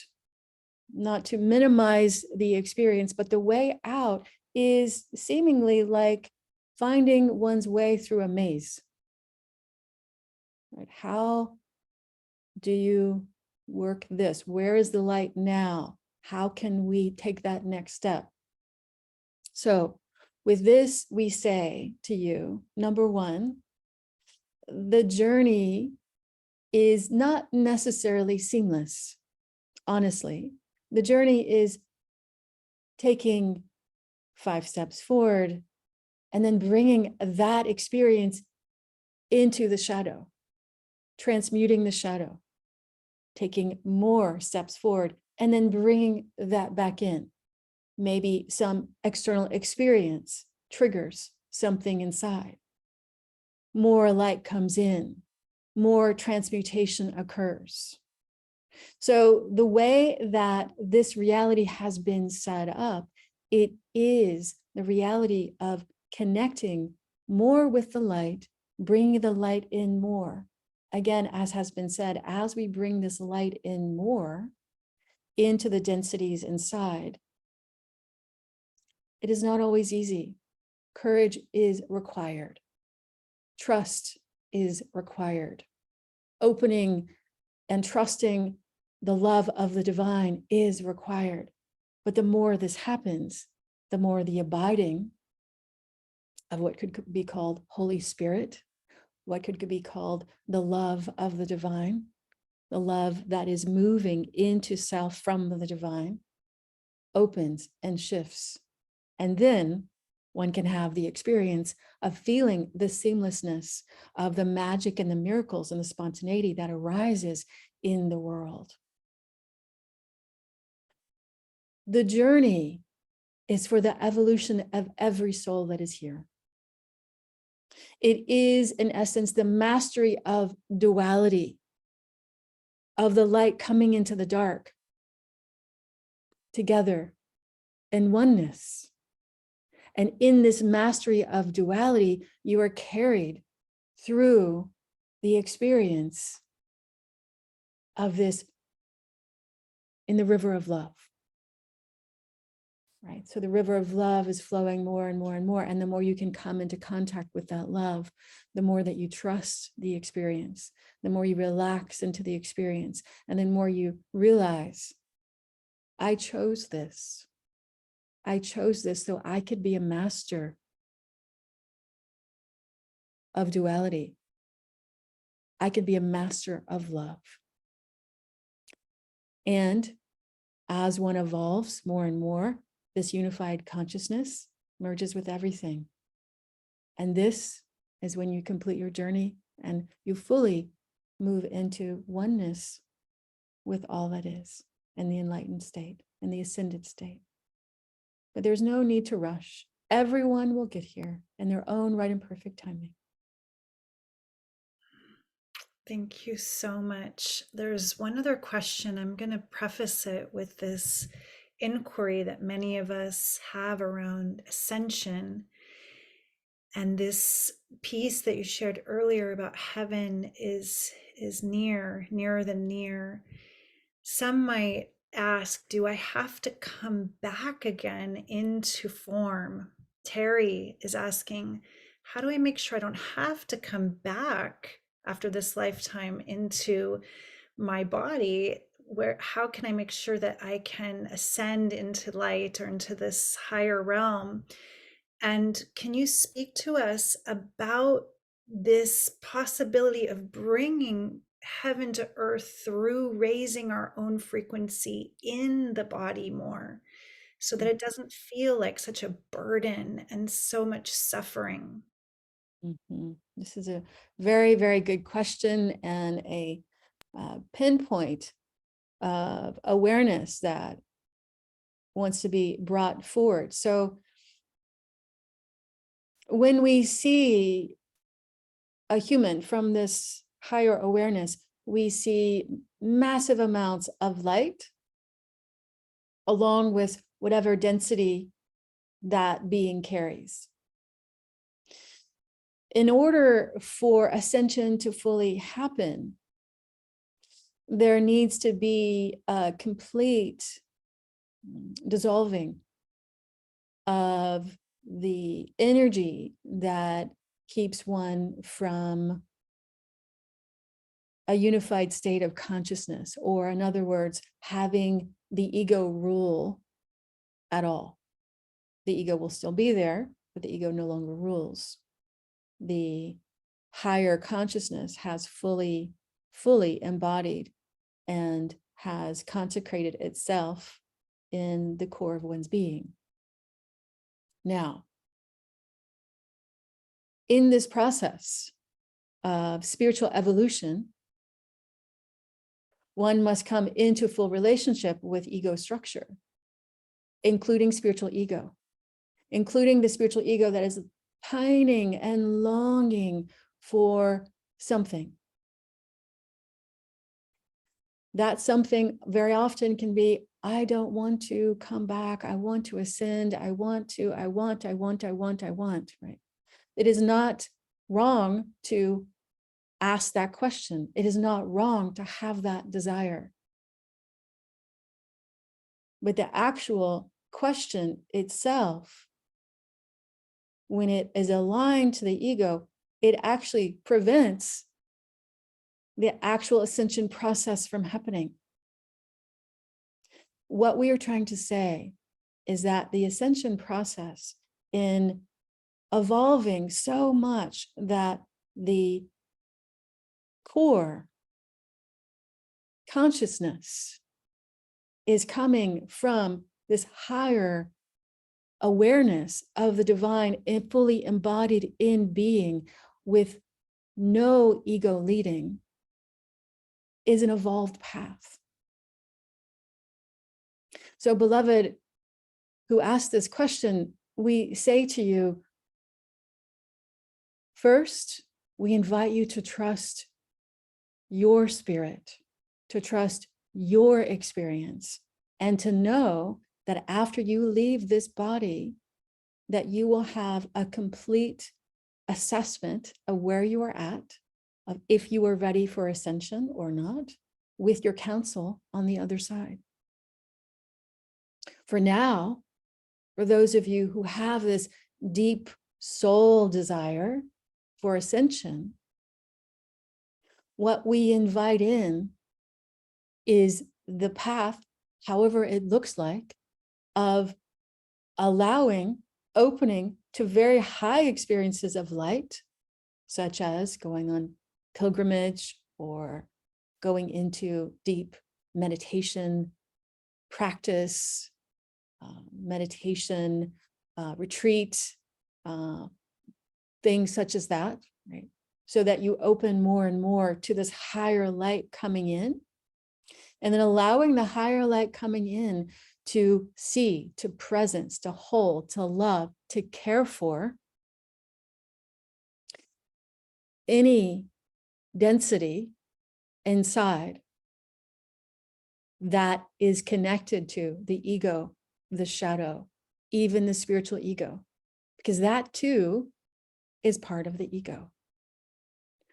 Speaker 1: not to minimize the experience, but the way out is seemingly like finding one's way through a maze. Right? How do you work this? Where is the light now? How can we take that next step? So with this, we say to you, number one, the journey is not necessarily seamless. Honestly, the journey is taking 5 steps forward and then bringing that experience into the shadow, transmuting the shadow, taking more steps forward and then bringing that back in. Maybe some external experience triggers something inside. More light comes in, more transmutation occurs. So the way that this reality has been set up, it is the reality of connecting more with the light, bringing the light in more. Again, as has been said, as we bring this light in more into the densities inside, it is not always easy. Courage is required. Trust is required. Opening and trusting the love of the divine is required. But the more this happens, the more the abiding of what could be called Holy Spirit, what could be called the love of the divine, the love that is moving into self from the divine, opens and shifts. And then one can have the experience of feeling the seamlessness of the magic and the miracles and the spontaneity that arises in the world. The journey is for the evolution of every soul that is here. It is, in essence, the mastery of duality, of the light coming into the dark, together in oneness. And in this mastery of duality, you are carried through the experience of this in the river of love. Right? So the river of love is flowing more and more and more. And the more you can come into contact with that love, the more that you trust the experience, the more you relax into the experience, and then more you realize, I chose this. I chose this so I could be a master of duality. I could be a master of love. And as one evolves more and more, this unified consciousness merges with everything. And this is when you complete your journey and you fully move into oneness with all that is in the enlightened state, in the ascended state. But there's no need to rush. Everyone will get here in their own right and perfect timing.
Speaker 3: Thank you so much. There's one other question. I'm going to preface it with this inquiry that many of us have around ascension. And this piece that you shared earlier about heaven is nearer than near. Some might ask, do I have to come back again into form? Terry is asking, how do I make sure I don't have to come back after this lifetime into my body? How can I make sure that I can ascend into light or into this higher realm? And can you speak to us about this possibility of bringing heaven to earth through raising our own frequency in the body more? so that it doesn't feel like such a burden and so much suffering?
Speaker 1: This is a very, very good question, and a pinpoint of awareness that wants to be brought forward. So when we see a human from this higher awareness, we see massive amounts of light along with whatever density that being carries. In order for ascension to fully happen, there needs to be a complete dissolving of the energy that keeps one from a unified state of consciousness, or in other words, having the ego rule at all. The ego will still be there, but the ego no longer rules. The higher consciousness has fully embodied and has consecrated itself in the core of one's being. Now, in this process of spiritual evolution, one must come into full relationship with ego structure, including spiritual ego, including the spiritual ego that is pining and longing for something. That something very often can be, I don't want to come back. I want to ascend. I want, right? It is not wrong to ask that question. It is not wrong to have that desire. But the actual question itself, when it is aligned to the ego, it actually prevents the actual ascension process from happening. What we are trying to say is that the ascension process, in evolving so much that the core consciousness is coming from this higher awareness of the divine and fully embodied in being with no ego leading, is an evolved path. So, beloved, who asked this question, we say to you, first, we invite you to trust your spirit, to trust your experience, and to know that after you leave this body, that you will have a complete assessment of where you are at, of if you are ready for ascension or not, with your counsel on the other side. For now, for those of you who have this deep soul desire for ascension, what we invite in is the path, however it looks like, of allowing, opening to very high experiences of light, such as going on pilgrimage or going into deep meditation practice, meditation retreat, things such as that, right? So that you open more and more to this higher light coming in, and then allowing the higher light coming in to see, to presence, to hold, to love, to care for any density inside that is connected to the ego, the shadow, even the spiritual ego, because that too is part of the ego.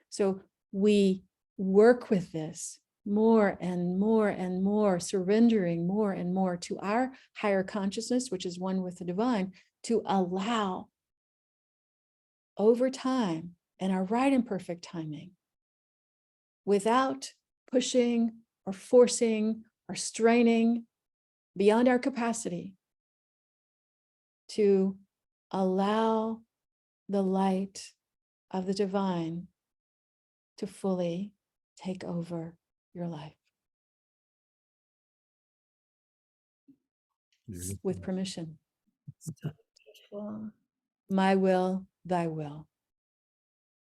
Speaker 1: So we work with this more and more and more, surrendering more and more to our higher consciousness, which is one with the divine, to allow over time and our right and perfect timing, without pushing or forcing or straining beyond our capacity, to allow the light of the divine to fully take over your life. with permission.
Speaker 3: So beautiful.
Speaker 1: My will, thy will.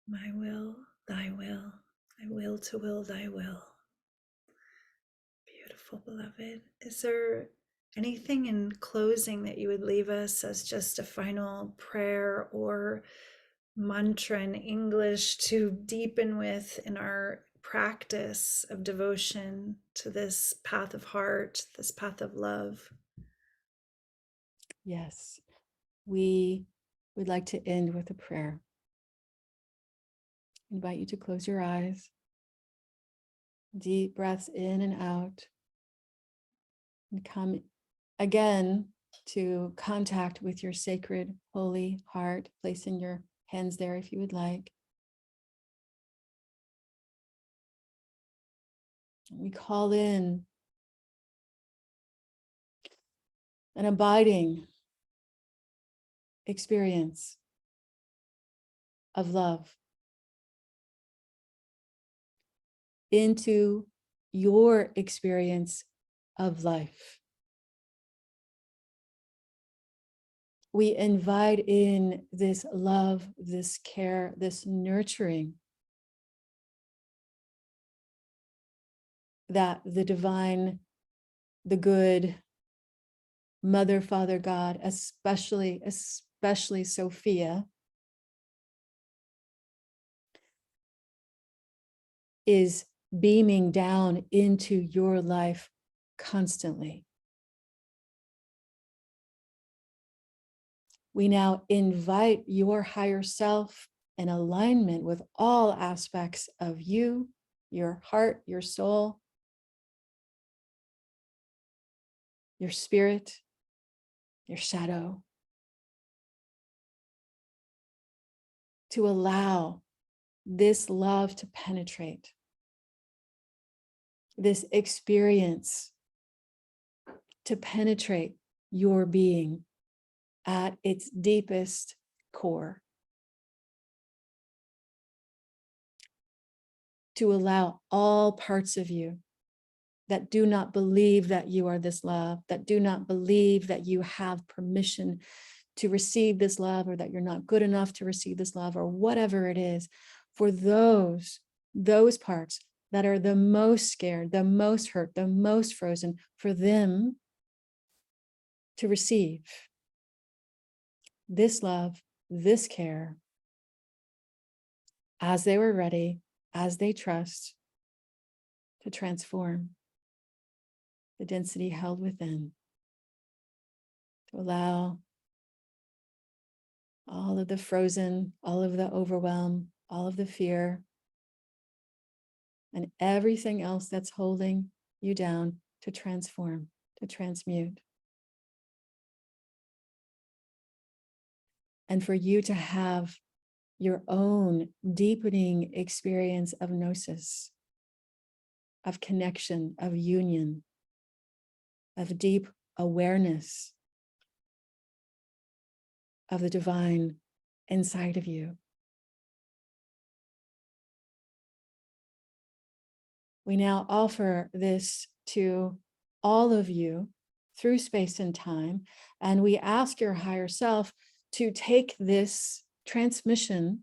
Speaker 3: My will, thy will. I will to will thy will. Beautiful, beloved. Is there anything in closing that you would leave us as just a final prayer or mantra in English to deepen with in our practice of devotion to this path of heart, this path of love?
Speaker 1: Yes, we would like to end with a prayer. I invite you to close your eyes. Deep breaths in and out. And come again to contact with your sacred, holy heart, placing your hands there if you would like. We call in an abiding experience of love into your experience of life. We invite in this love, this care, this nurturing that the divine, the good, Mother, Father, God, especially Sophia, is beaming down into your life constantly. We now invite your higher self in alignment with all aspects of you, your heart, your soul, your spirit, your shadow, to allow this love to penetrate, this experience to penetrate your being at its deepest core, to allow all parts of you that do not believe that you are this love, that do not believe that you have permission to receive this love, or that you're not good enough to receive this love, or whatever it is, for those parts that are the most scared, the most hurt, the most frozen, for them to receive this love, this care, as they were ready, as they trust, to transform the density held within, to allow all of the frozen, all of the overwhelm, all of the fear, and everything else that's holding you down to transform, to transmute. And for you to have your own deepening experience of gnosis, of connection, of union, of deep awareness of the divine inside of you. We now offer this to all of you through space and time, and we ask your higher self to take this transmission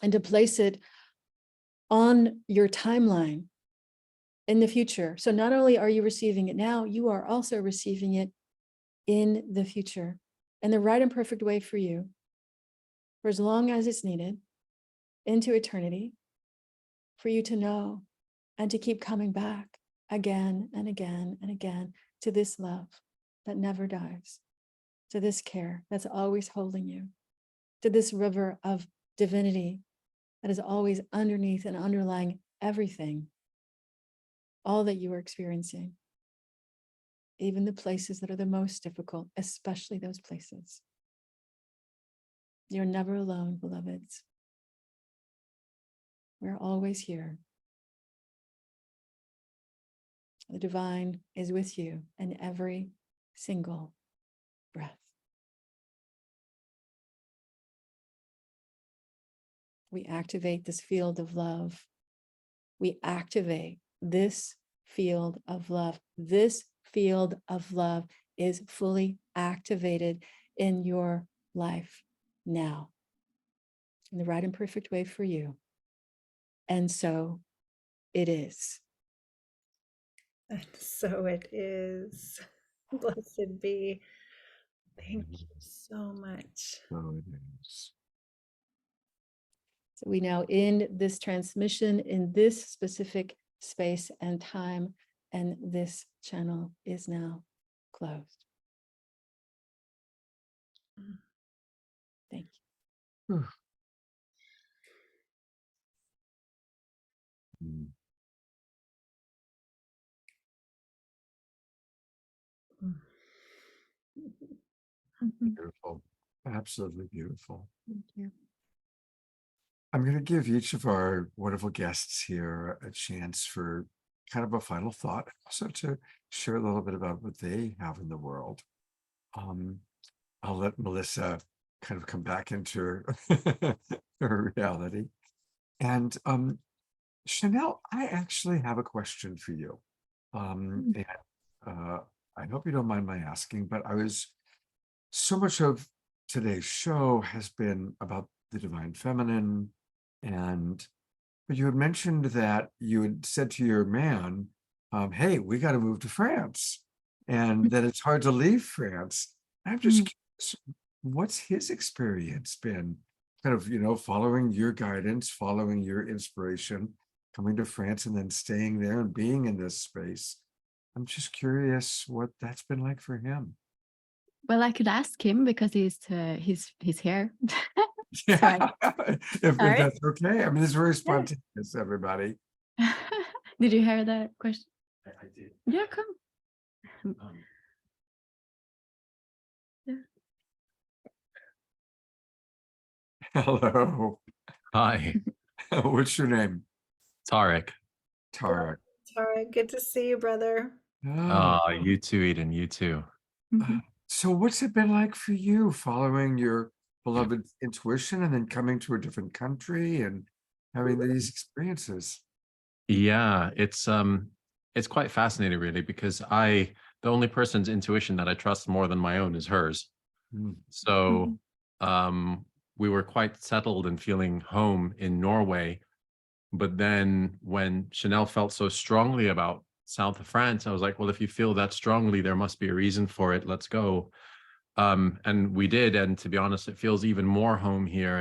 Speaker 1: and to place it on your timeline in the future. So not only are you receiving it now, you are also receiving it in the future, in the right and perfect way for you, for as long as it's needed, into eternity, for you to know and to keep coming back again and again and again to this love that never dies, to this care that's always holding you, to this river of divinity that is always underneath and underlying everything, all that you are experiencing, even the places that are the most difficult, especially those places. You're never alone, beloveds. We're always here. The divine is with you in every single breath. We activate this field of love. We activate this field of love. This field of love is fully activated in your life now, in the right and perfect way for you. And so it is.
Speaker 3: And so it is. Blessed be. Thank you so much.
Speaker 2: So it is.
Speaker 1: So we now end this transmission in this specific space and time, and this channel is now closed. Thank you.
Speaker 2: Whew. Mm, Beautiful. Absolutely beautiful.
Speaker 1: Thank you.
Speaker 2: I'm going to give each of our wonderful guests here a chance for kind of a final thought, also to share a little bit about what they have in the world. I'll let Melissa kind of come back into her reality. And Channele, I actually have a question for you. And I hope you don't mind my asking, but so much of today's show has been about the divine feminine, but you had mentioned that you had said to your man, hey, we got to move to France, and that it's hard to leave France. I'm just curious, what's his experience been, kind of, following your guidance, following your inspiration, coming to France and then staying there and being in this space? I'm just curious what that's been like for him.
Speaker 8: Well, I could ask him because he's here.
Speaker 2: Yeah, if
Speaker 8: right.
Speaker 2: that's okay. I mean, it's very spontaneous, everybody.
Speaker 8: Did you hear that question?
Speaker 2: I did.
Speaker 8: Yeah, come. Yeah.
Speaker 2: Hello.
Speaker 9: Hi,
Speaker 2: What's your name?
Speaker 9: Tarek.
Speaker 2: Tarek.
Speaker 3: Tara, good to see you, brother.
Speaker 2: Oh.
Speaker 9: You too, Eden, you too.
Speaker 2: So what's it been like for you, following your beloved intuition and then coming to a different country and having these experiences?
Speaker 9: Yeah, it's quite fascinating really, because the only person's intuition that I trust more than my own is hers.
Speaker 2: Mm.
Speaker 9: So we were quite settled and feeling home in Norway. But then when Channele felt so strongly about south of France, I was like, well, if you feel that strongly, there must be a reason for it. Let's go. And we did. And to be honest, it feels even more home here.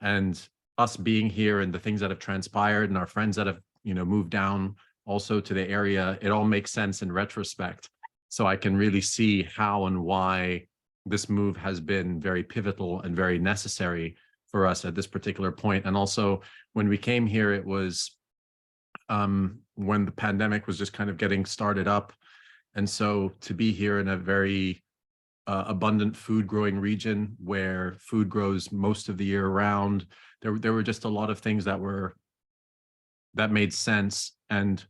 Speaker 9: And us being here and the things that have transpired and our friends that have, moved down also to the area, it all makes sense in retrospect. So I can really see how and why this move has been very pivotal and very necessary for us at this particular point. And also when we came here, it was when the pandemic was just kind of getting started up. And so to be here in a very abundant food growing region where food grows most of the year round, there were just a lot of things that made sense, and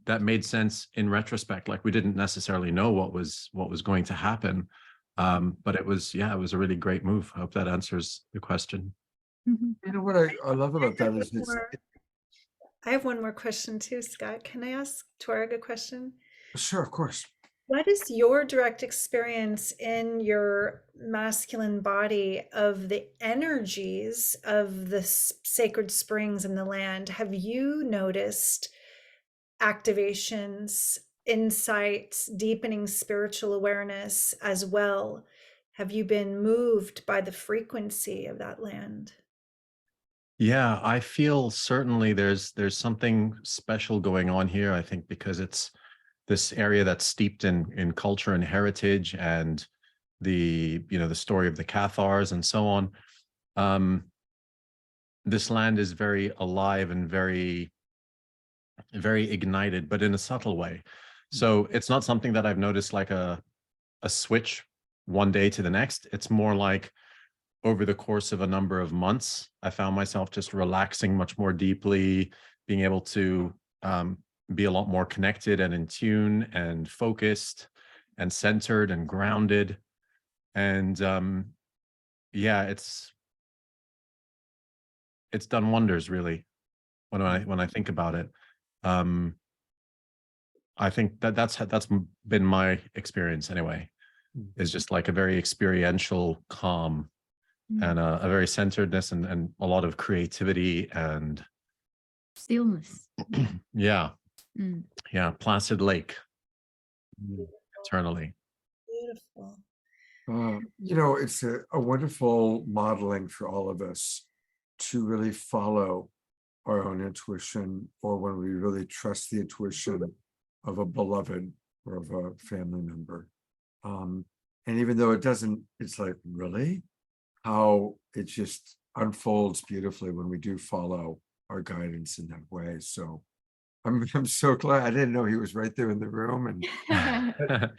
Speaker 9: that made sense in retrospect. Like we didn't necessarily know what was going to happen, but it was a really great move. I hope that answers the question.
Speaker 2: You know what I love about that is
Speaker 3: I have one more question too, Scott. Can I ask Tuareg a question?
Speaker 2: sure, of course.
Speaker 3: What is your direct experience in your masculine body of the energies of the sacred springs in the land? Have you noticed activations, insights, deepening spiritual awareness as well? Have you been moved by the frequency of that land?
Speaker 9: Yeah, I feel certainly there's something special going on here. I think because it's this area that's steeped in culture and heritage and the story of the Cathars and so on. This land is very alive and very ignited, but in a subtle way. So it's not something that I've noticed like a switch one day to the next. It's more like over the course of a number of months, I found myself just relaxing much more deeply, being able to be a lot more connected and in tune and focused and centered and grounded. And yeah, it's done wonders really when I think about it. I think that's been my experience anyway. is just like a very experiential calm and a very centeredness and a lot of creativity and
Speaker 8: Stillness.
Speaker 9: yeah,
Speaker 8: Mm.
Speaker 9: yeah, placid lake eternally.
Speaker 3: Beautiful.
Speaker 2: It's a wonderful modeling for all of us to really follow our own intuition, or when we really trust the intuition of a beloved or of a family member. And even though it doesn't, it's like, really? How it just unfolds beautifully when we do follow our guidance in that way. So I'm so glad. I didn't know he was right there in the room. And it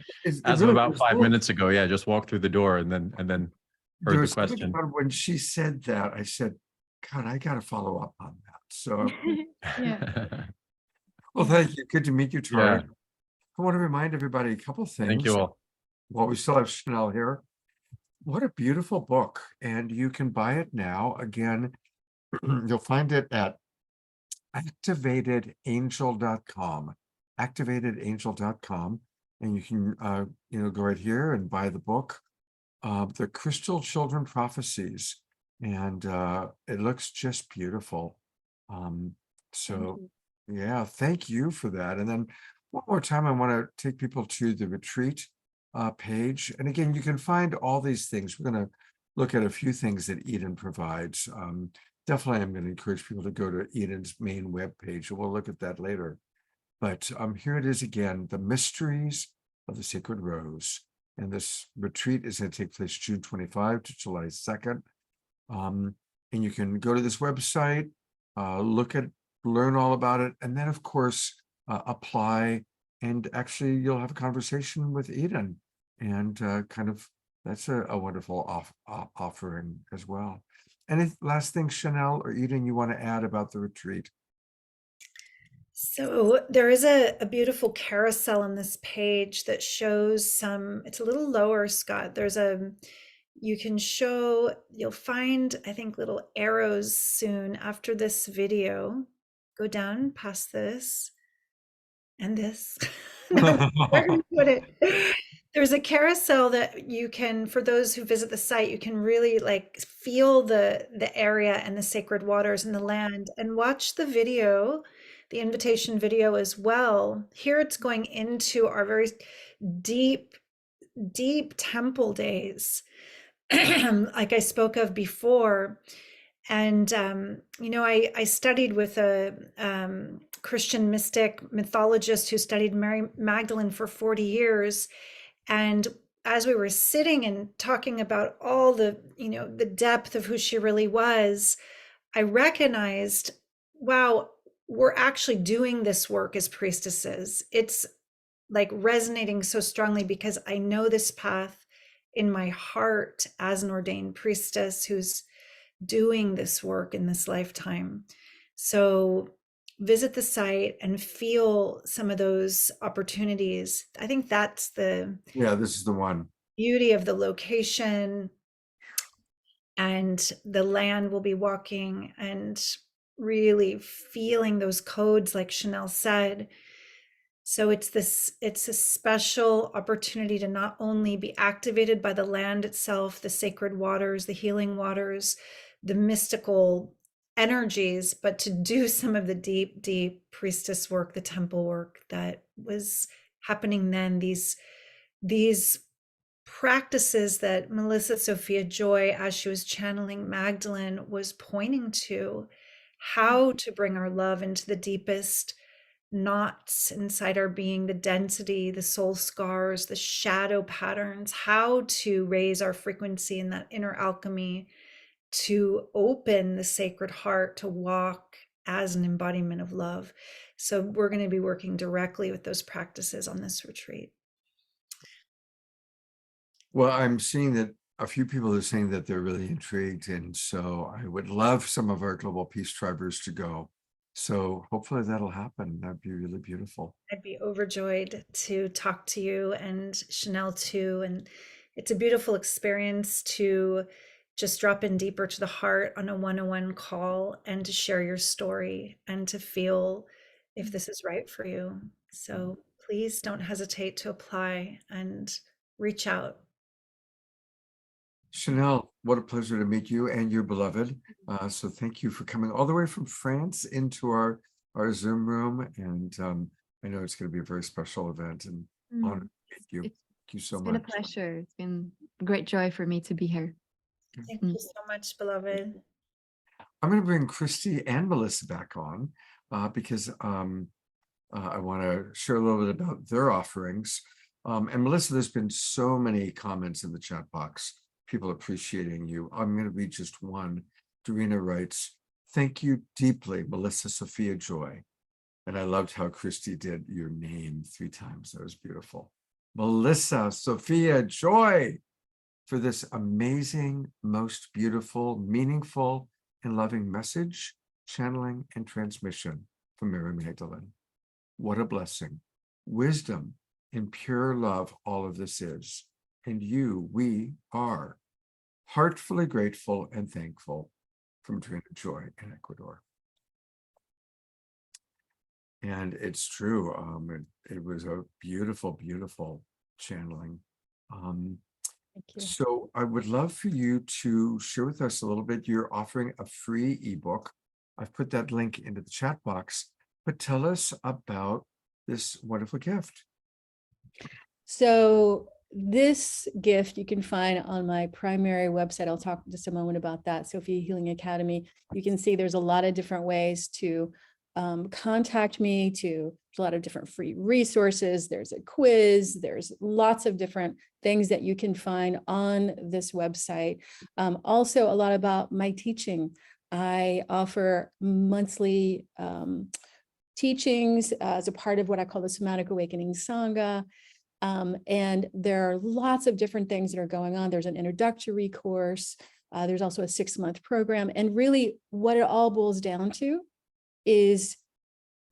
Speaker 9: As of
Speaker 2: really
Speaker 9: about
Speaker 2: was
Speaker 9: 5
Speaker 2: cool.
Speaker 9: minutes ago, yeah, just walked through the door and then
Speaker 2: There
Speaker 9: heard the
Speaker 2: was something
Speaker 9: question.
Speaker 2: about when she said that, I said, God, I got to follow up on that. So, well, thank you. Good to meet you, Tara.
Speaker 9: Yeah.
Speaker 2: I want to remind everybody a couple things.
Speaker 9: Thank you all.
Speaker 2: While we still have Channele here. What a beautiful book. And you can buy it now. Again, you'll find it at activatedangel.com. Activatedangel.com. And you can go right here and buy the book, The Crystal Children Prophecies. And it looks just beautiful. So yeah, thank you for that. And then one more time, I want to take people to the retreat page. And again, you can find all these things. We're going to look at a few things that Eden provides. Definitely, I'm going to encourage people to go to Eden's main webpage, and we'll look at that later. But here it is again, the mysteries of the sacred rose. And this retreat is going to take place June 25 to July 2nd. And you can go to this website, learn all about it, and then of course apply. And actually, you'll have a conversation with Eden, and that's a wonderful offering as well. Any last thing, Channele or Eden, you want to add about the retreat?
Speaker 3: So there is a beautiful carousel on this page that shows it's a little lower, Scott. You'll find, I think, little arrows soon after this video. Go down past this and this. Where do you put it? There's a carousel that you can, for those who visit the site, you can really feel the area and the sacred waters and the land, and watch the video, the invitation video as well. Here it's going into our very deep temple days, like I spoke of before. And I studied with a Christian mystic mythologist who studied Mary Magdalene for 40 years. And as we were sitting and talking about all the depth of who she really was, I recognized, wow, we're actually doing this work as priestesses. It's like resonating so strongly because I know this path in my heart as an ordained priestess who's doing this work in this lifetime. So visit the site and feel some of those opportunities. I think that's this is
Speaker 2: the one
Speaker 3: beauty of the location and the land we'll be walking, and really feeling those codes like Channele said. So it's a special opportunity to not only be activated by the land itself, the sacred waters, the healing waters, the mystical energies, but to do some of the deep priestess work, the temple work that was happening then, these practices that Melissa Sophia Joy, as she was channeling Magdalene, was pointing to, how to bring our love into the deepest knots inside our being, the density, the soul scars, the shadow patterns, how to raise our frequency in that inner alchemy, to open the sacred heart to walk as an embodiment of love. So we're going to be working directly with those practices on this retreat.
Speaker 2: Well, I'm seeing that a few people are saying that they're really intrigued, and so I would love some of our Global Peace Tribers to go. So hopefully that'll happen. That'd be really beautiful.
Speaker 3: I'd be overjoyed to talk to you and Channele too. And it's a beautiful experience to just drop in deeper to the heart on a one-on-one call and to share your story and to feel if this is right for you. So please don't hesitate to apply and reach out.
Speaker 2: Channele, what a pleasure to meet you and your beloved. So thank you for coming all the way from France into our Zoom room. And I know it's going to be a very special event and honor to meet you. Thank you so
Speaker 8: It's
Speaker 2: much.
Speaker 8: been a pleasure. It's been a great joy for me to be here.
Speaker 3: Thank you so much, beloved.
Speaker 2: I'm going to bring Christy and Melissa back on because I want to share a little bit about their offerings. And Melissa, there's been so many comments in the chat box, people appreciating you. I'm going to read just one. Dorina writes, "Thank you deeply, Melissa Sophia Joy." And I loved how Christy did your name 3 times. That was beautiful. Melissa Sophia Joy, for this amazing, most beautiful, meaningful, and loving message, channeling, and transmission from Mary Magdalene. What a blessing, wisdom, and pure love all of this is. And we are heartfully grateful and thankful, from Dorina Joy in Ecuador. And it's true. It was a beautiful, beautiful channeling.
Speaker 1: Thank you.
Speaker 2: So I would love for you to share with us a little bit. You're offering a free ebook. I've put that link into the chat box, but tell us about this wonderful gift.
Speaker 1: So this gift you can find on my primary website. I'll talk in just a moment about that, Sophia Healing Academy. You can see there's a lot of different ways to contact me, there's a lot of different free resources. There's a quiz. There's lots of different things that you can find on this website. Also a lot about my teaching. I offer monthly teachings as a part of what I call the Somatic Awakening Sangha. And there are lots of different things that are going on. There's an introductory course. There's also a 6-month program. And really what it all boils down to is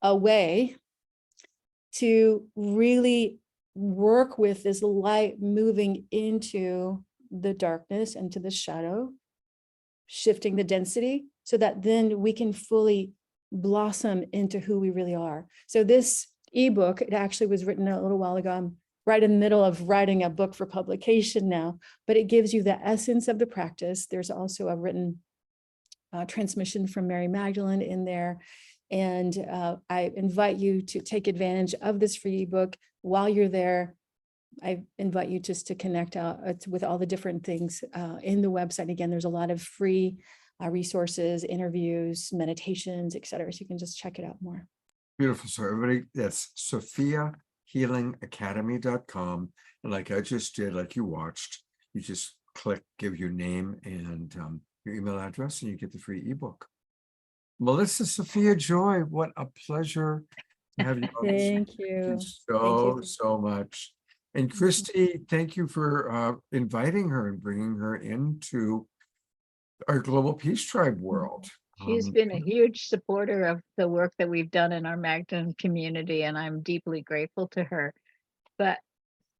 Speaker 1: a way to really work with this light moving into the darkness, into the shadow, shifting the density so that then we can fully blossom into who we really are. So this ebook, it actually was written a little while ago. I'm right in the middle of writing a book for publication now, but it gives you the essence of the practice. There's also a written transmission from Mary Magdalene in there. And I invite you to take advantage of this free ebook. While you're there, I invite you just to connect with all the different things in the website. Again, there's a lot of free resources, interviews, meditations, etc. So you can just check it out more.
Speaker 2: Beautiful. So everybody, that's SophiaHealingAcademy.com. And like I just did, like you watched, you just click, give your name and your email address, and you get the free ebook. Melissa Sophia Joy, what a pleasure to have you on this.
Speaker 1: Thank you.
Speaker 2: So much. And Christy, thank you for inviting her and bringing her into our Global Peace Tribe world.
Speaker 7: She's been a huge supporter of the work that we've done in our Magdalene community, and I'm deeply grateful to her. But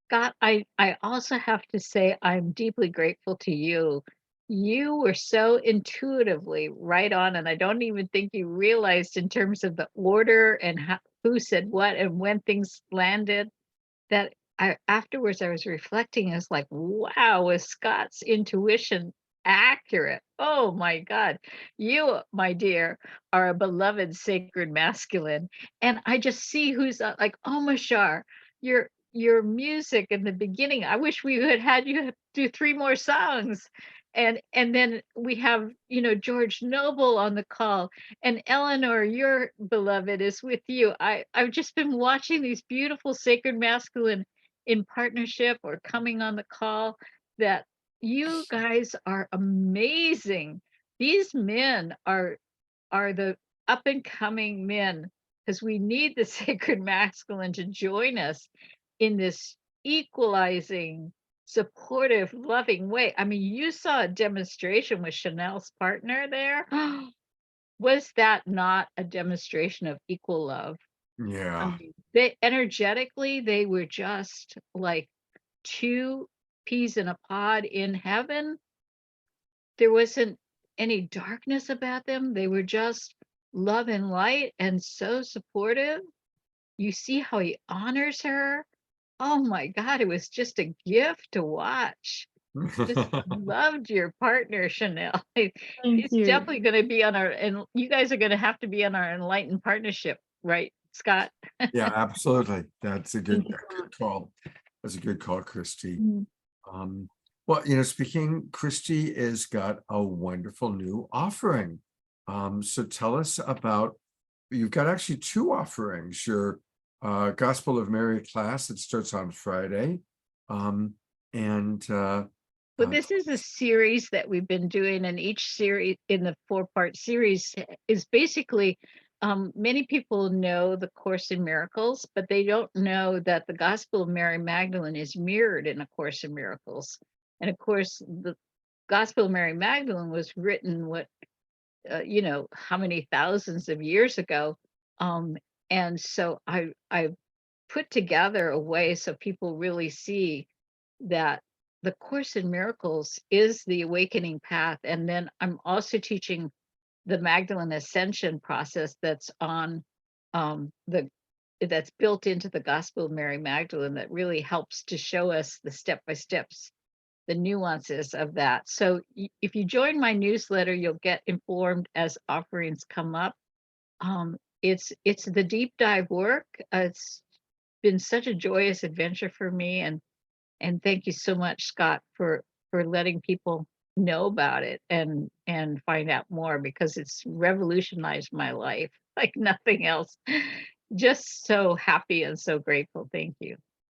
Speaker 7: Scott, I also have to say I'm deeply grateful to you. You were so intuitively right on, and I don't even think you realized in terms of the order and who said what and when things landed, that afterwards I was reflecting, I was like, wow, was Scott's intuition accurate? Oh my God, you, my dear, are a beloved sacred masculine. And I just see who's like Omashar, your music in the beginning. I wish we had you do 3 more songs. And then we have, George Noble on the call, and Eleanor, your beloved, is with you. I've just been watching these beautiful sacred masculine in partnership or coming on the call, that you guys are amazing. These men are the up and coming men, because we need the sacred masculine to join us in this equalizing, supportive, loving way. I mean, you saw a demonstration with Channele's partner there. Was that not a demonstration of equal love?
Speaker 2: Yeah.
Speaker 7: I mean, they energetically, they were just like 2 peas in a pod in heaven. There wasn't any darkness about them. They were just love and light, and so supportive. You see how he honors her. Oh my God, it was just a gift to watch. Just loved your partner, Channele.
Speaker 8: Thank
Speaker 7: He's
Speaker 8: you.
Speaker 7: definitely going to be on our, and you guys are going to have to be on our enlightened partnership, right, Scott?
Speaker 2: Yeah, absolutely. That's a
Speaker 8: Thank you so
Speaker 2: good
Speaker 8: much.
Speaker 2: call. That's a good call, Christy.
Speaker 8: Mm.
Speaker 2: Well, speaking, Christy has got a wonderful new offering. So tell us about, you've got actually two offerings, your Gospel of Mary class that starts on Friday. And
Speaker 7: Well, this is a series that we've been doing, and each series in the 4-part series is basically, many people know the Course in Miracles, but they don't know that the Gospel of Mary Magdalene is mirrored in A Course in Miracles. And of course, the Gospel of Mary Magdalene was written, how many thousands of years ago. And so I put together a way so people really see that the Course in Miracles is the awakening path. And then I'm also teaching the Magdalene Ascension process that's on that's built into the Gospel of Mary Magdalene, that really helps to show us the step-by-steps, the nuances of that. So if you join my newsletter, you'll get informed as offerings come up. It's the deep dive work. It's been such a joyous adventure for me, and thank you so much, Scott, for letting people know about it and find out more, because it's revolutionized my life like nothing else. Just so happy and so grateful. Thank you.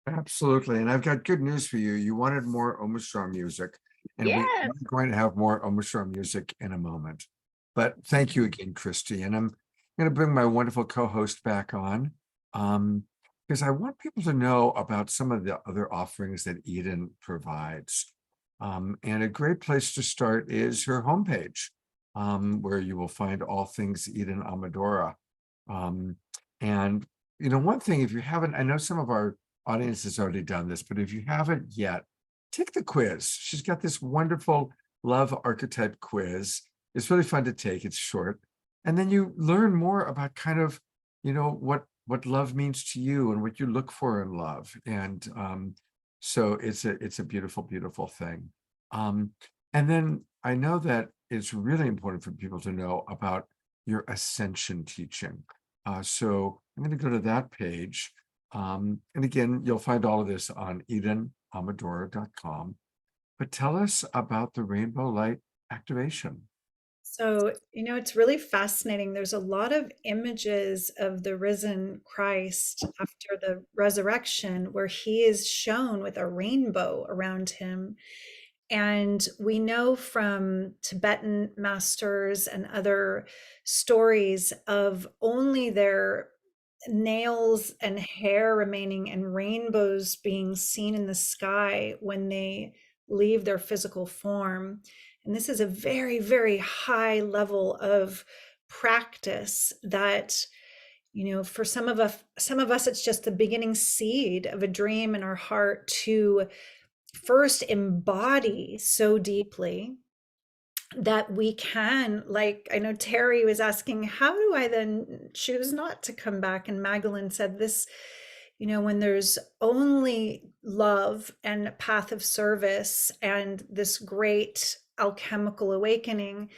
Speaker 2: absolutely. And I've got good news for you. You wanted more Omashar music, and we
Speaker 7: Yes.
Speaker 2: are going to have more Omashar music in a moment. But thank you again, Christy. And I'm going to bring my wonderful co-host back on, because I want people to know about some of the other offerings that Eden provides. And a great place to start is her homepage, where you will find all things Eden Amadora. And one thing, if you haven't, I know some of our audience has already done this, but if you haven't yet, take the quiz. She's got this wonderful love archetype quiz. It's really fun to take. It's short. And then you learn more about kind of, what love means to you and what you look for in love. And so it's a beautiful, beautiful thing. And then I know that it's really important for people to know about your Ascension teaching. So I'm going to go to that page. And again, you'll find all of this on edenamadora.com. But tell us about the rainbow light activation.
Speaker 3: So, it's really fascinating. There's a lot of images of the risen Christ after the resurrection where he is shown with a rainbow around him. And we know from Tibetan masters and other stories of only their nails and hair remaining and rainbows being seen in the sky when they leave their physical form. And this is a very, very high level of practice that, for some of us, it's just the beginning seed of a dream in our heart to first embody so deeply that we can, like, I know Terry was asking, how do I then choose not to come back? And Magdalene said this, when there's only love and a path of service and this great alchemical awakening,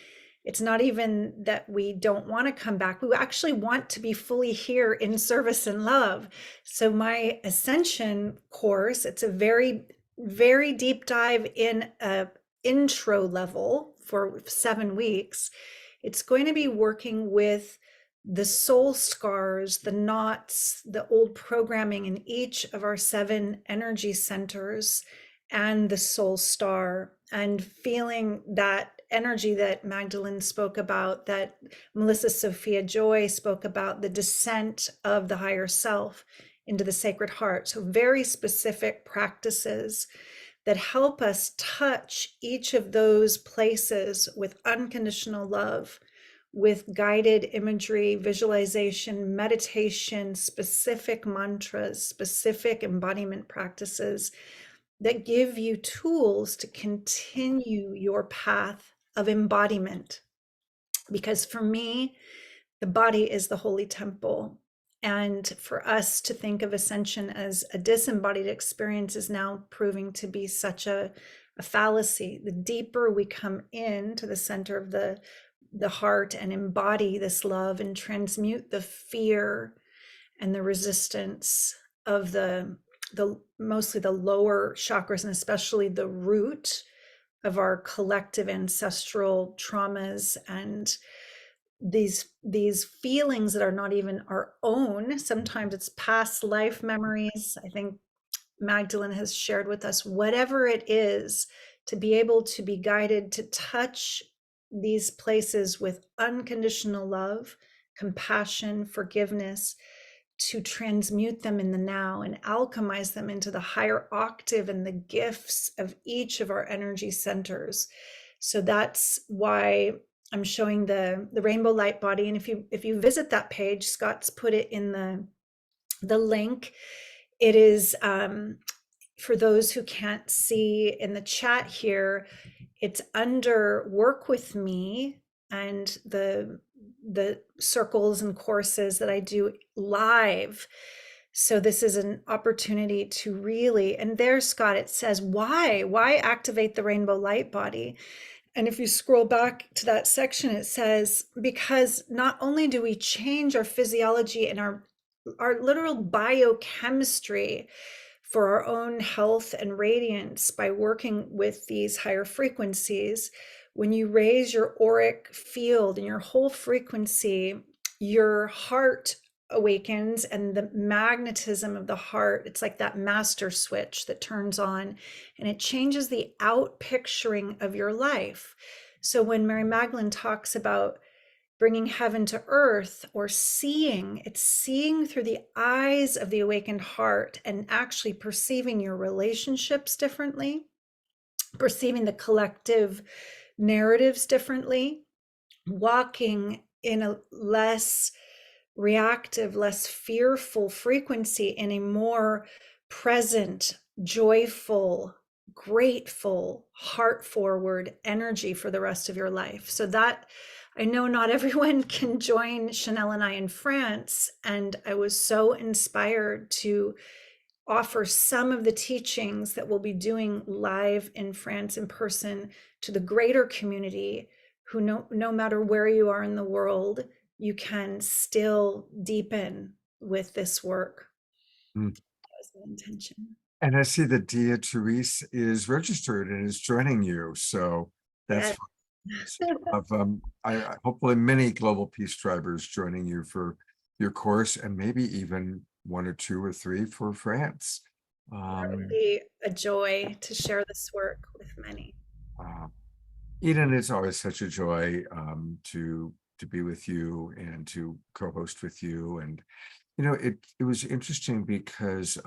Speaker 3: it's not even that we don't want to come back. We actually want to be fully here in service and love. So my Ascension course, it's a very, very deep dive in a intro level for 7 weeks. It's going to be working with the soul scars, the knots, the old programming in each of our 7 energy centers and the soul star, and feeling that energy that Magdalene spoke about, that Melissa Sophia Joy spoke about, the descent of the higher self into the sacred heart. So very specific practices that help us touch each of those places with unconditional love, with guided imagery, visualization, meditation, specific mantras, specific embodiment practices that give you tools to continue your path of embodiment. Because for me, the body is the holy temple. And for us to think of Ascension as a disembodied experience is now proving to be such a a fallacy. The deeper we come into the center of the heart and embody this love and transmute the fear and the resistance of the mostly the lower chakras, and especially the root of our collective ancestral traumas and these feelings that are not even our own. Sometimes it's past life memories. I think Magdalene has shared with us, whatever it is, to be able to be guided to touch these places with unconditional love, compassion, forgiveness, to transmute them in the now and alchemize them into the higher octave and the gifts of each of our energy centers. So that's why I'm showing the rainbow light body. And if you visit that page, Scott's put it in the link. It is for those who can't see in the chat here, it's under work with me and the circles and courses that I do live. So this is an opportunity to really, and there, Scott, it says, why activate the rainbow light body? And if you scroll back to that section, it says, because not only do we change our physiology and our literal biochemistry for our own health and radiance by working with these higher frequencies, when you raise your auric field and your whole frequency, your heart awakens, and the magnetism of the heart, it's like that master switch that turns on, and it changes the out picturing of your life. So when Mary Magdalene talks about bringing heaven to earth, or seeing, it's seeing through the eyes of the awakened heart and actually perceiving your relationships differently, perceiving the collective narratives differently, walking in a less reactive, less fearful frequency, in a more present, joyful, grateful, heart forward energy for the rest of your life. So that, I know not everyone can join Channele and I in France, and I was so inspired to offer some of the teachings that we'll be doing live in France in person to the greater community, who no matter where you are in the world, you can still deepen with this work.
Speaker 2: Mm.
Speaker 3: That was the intention.
Speaker 2: And I see that Dia Therese is registered and is joining you. So that's
Speaker 3: Yes.
Speaker 2: I hopefully many global peace drivers joining you for your course, and maybe even 1 or 2 or 3 for France.
Speaker 3: That would be a joy to share this work with many.
Speaker 2: Eden, it's always such a joy to be with you and to co-host with you. And you know, it was interesting because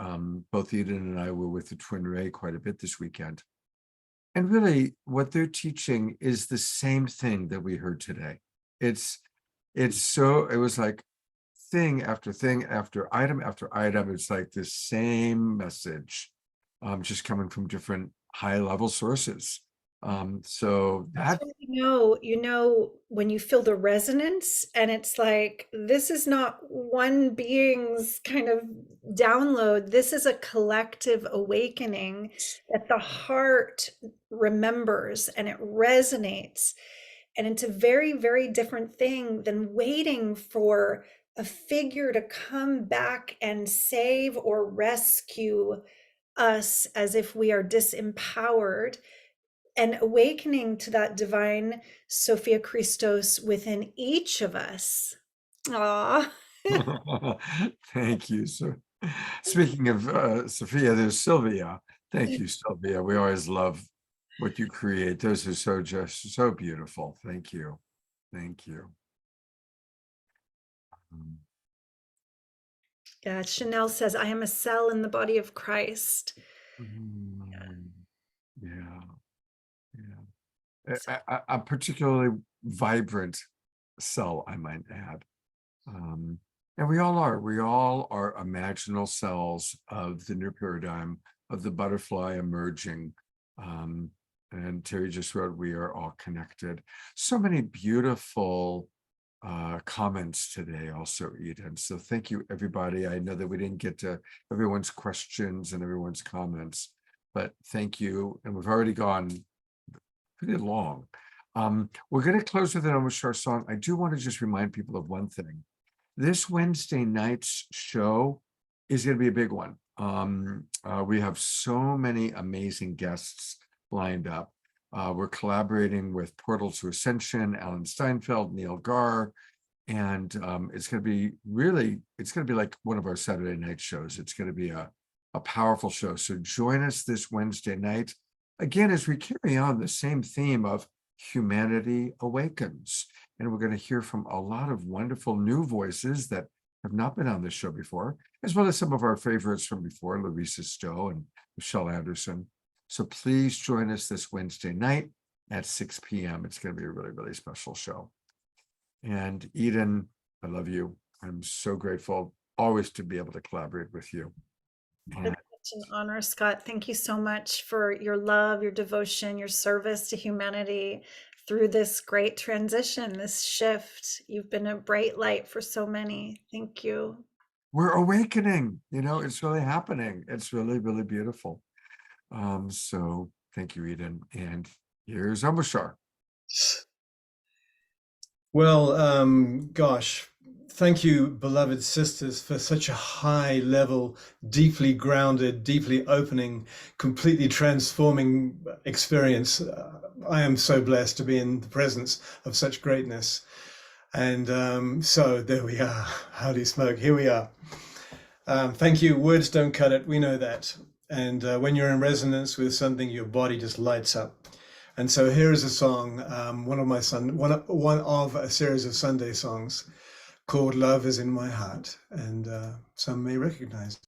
Speaker 2: both Eden and I were with the Twin Ray quite a bit this weekend. And really what they're teaching is the same thing that we heard today. It was like thing after thing after item. It's like the same message, just coming from different high level sources. So that,
Speaker 3: you know, when you feel the resonance, and it's like, this is not one being's kind of download. This is a collective awakening that the heart remembers, and it resonates. And it's a very, very different thing than waiting for a figure to come back and save or rescue us as if we are disempowered, and awakening to that divine Sophia Christos within each of us. Ah,
Speaker 2: thank you, sir. Speaking of Sophia, there's Sylvia. Thank you, Sylvia. We always love what you create. Those are just so beautiful. Thank you. Thank you.
Speaker 3: yeah, Channele says, I am a cell in the body of Christ.
Speaker 2: Yeah. A particularly vibrant cell, I might add. And we all are imaginal cells of the new paradigm of the butterfly emerging. And Terry just wrote, we are all connected. So many beautiful comments today also, Eden. So thank you, everybody. I know that we didn't get to everyone's questions and everyone's comments, but thank you. And we've already gone pretty long. We're going to close with an Omashar song. I do want to just remind people of one thing. This Wednesday night's show is going to be a big one. We have so many amazing guests lined up. We're collaborating with Portal to Ascension, Alan Steinfeld, Neil Gar, and it's going to be like one of our Saturday night shows. It's going to be a powerful show. So join us this Wednesday night, again, as we carry on the same theme of Humanity Awakens. And we're going to hear from a lot of wonderful new voices that have not been on this show before, as well as some of our favorites from before, Larissa Stowe and Michelle Anderson. So please join us this Wednesday night at 6 p.m. It's going to be a really, really special show. And Eden, I love you. I'm so grateful always to be able to collaborate with you. And
Speaker 3: It's such an honor, Scott. Thank you so much for your love, your devotion, your service to humanity through this great transition, this shift. You've been a bright light for so many. Thank you.
Speaker 2: we're awakening, it's really happening. It's really, really beautiful. So thank you, Eden. And here's Omashar.
Speaker 5: Well, gosh, thank you, beloved sisters, for such a high level, deeply grounded, deeply opening, completely transforming experience. I am so blessed to be in the presence of such greatness. And so there we are. Howdy smoke, here we are. Thank you. Words don't cut it. We know that. And when you're in resonance with something, your body just lights up. And so here is a song, one of a series of Sunday songs called "Love Is in My Heart," and some may recognize it.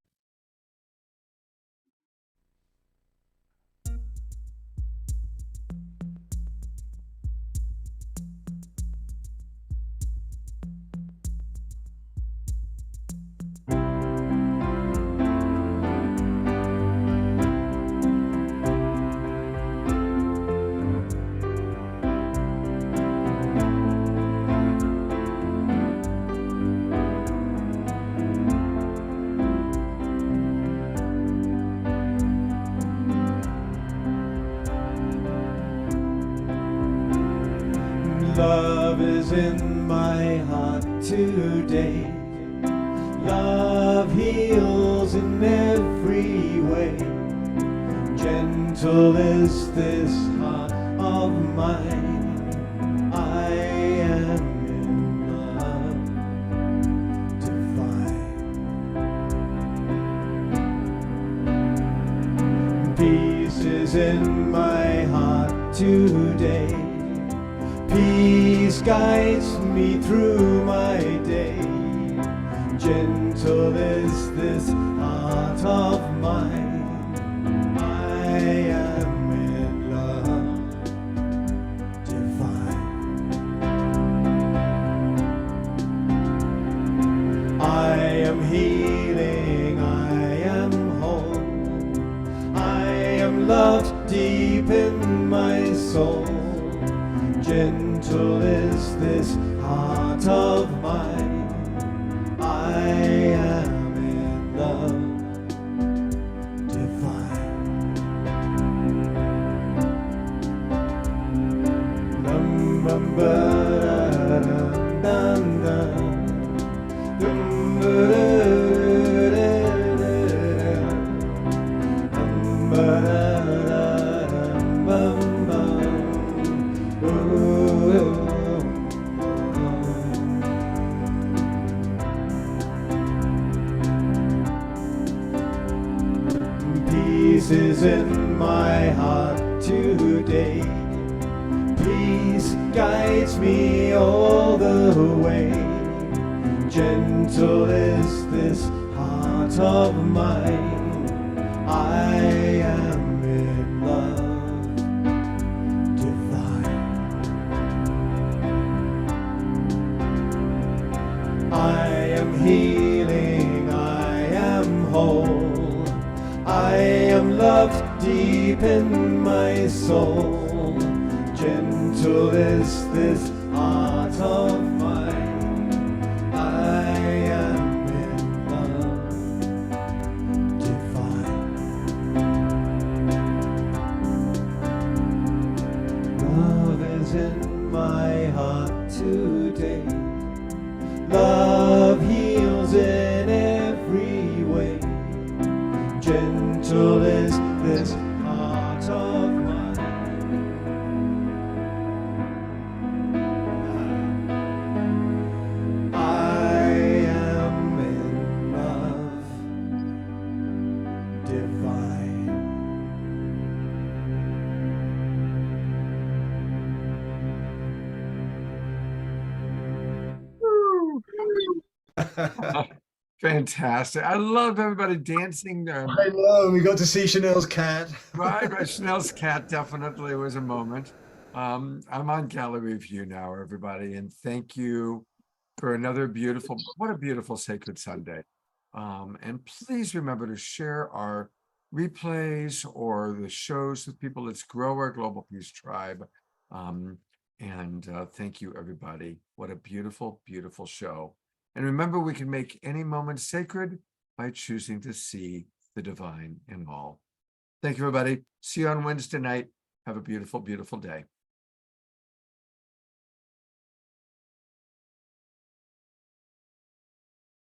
Speaker 6: Love is in my heart today. Love heals in every way. Gentle is this heart of mine. I am in love divine. Peace is in my heart today. Peace guides me through my day. Gentle is this heart of mine. I am in love divine. I am healing, I am whole. I am loved deep in my soul. Gentle is this heart of mine. I am in love divine. Dum bum ba da dum dum dum ba da dum ba da dum bum bum. Peace is in my heart today. Peace guides me all the way. Gentle is this heart of mine. I am in love divine. I am healing, I am whole. I am loved deep in my soul. Gentle is this heart of mine. I am in love divine. Love is in my heart today. Love heals in every way. Gentle is this heart of mine. I am in love divine.
Speaker 2: Fantastic. I love everybody dancing.
Speaker 5: I know, we got to see Channele's cat.
Speaker 2: Right, Chanel's cat definitely was a moment. I'm on gallery view now, everybody, and thank you for another beautiful, what a beautiful Sacred Sunday. And please remember to share our replays or the shows with people. Let's grow our Global Peace Tribe. Thank you, everybody. What a beautiful, beautiful show. And remember, we can make any moment sacred by choosing to see the divine in all. Thank you, everybody. See you on Wednesday night. Have a beautiful, beautiful day.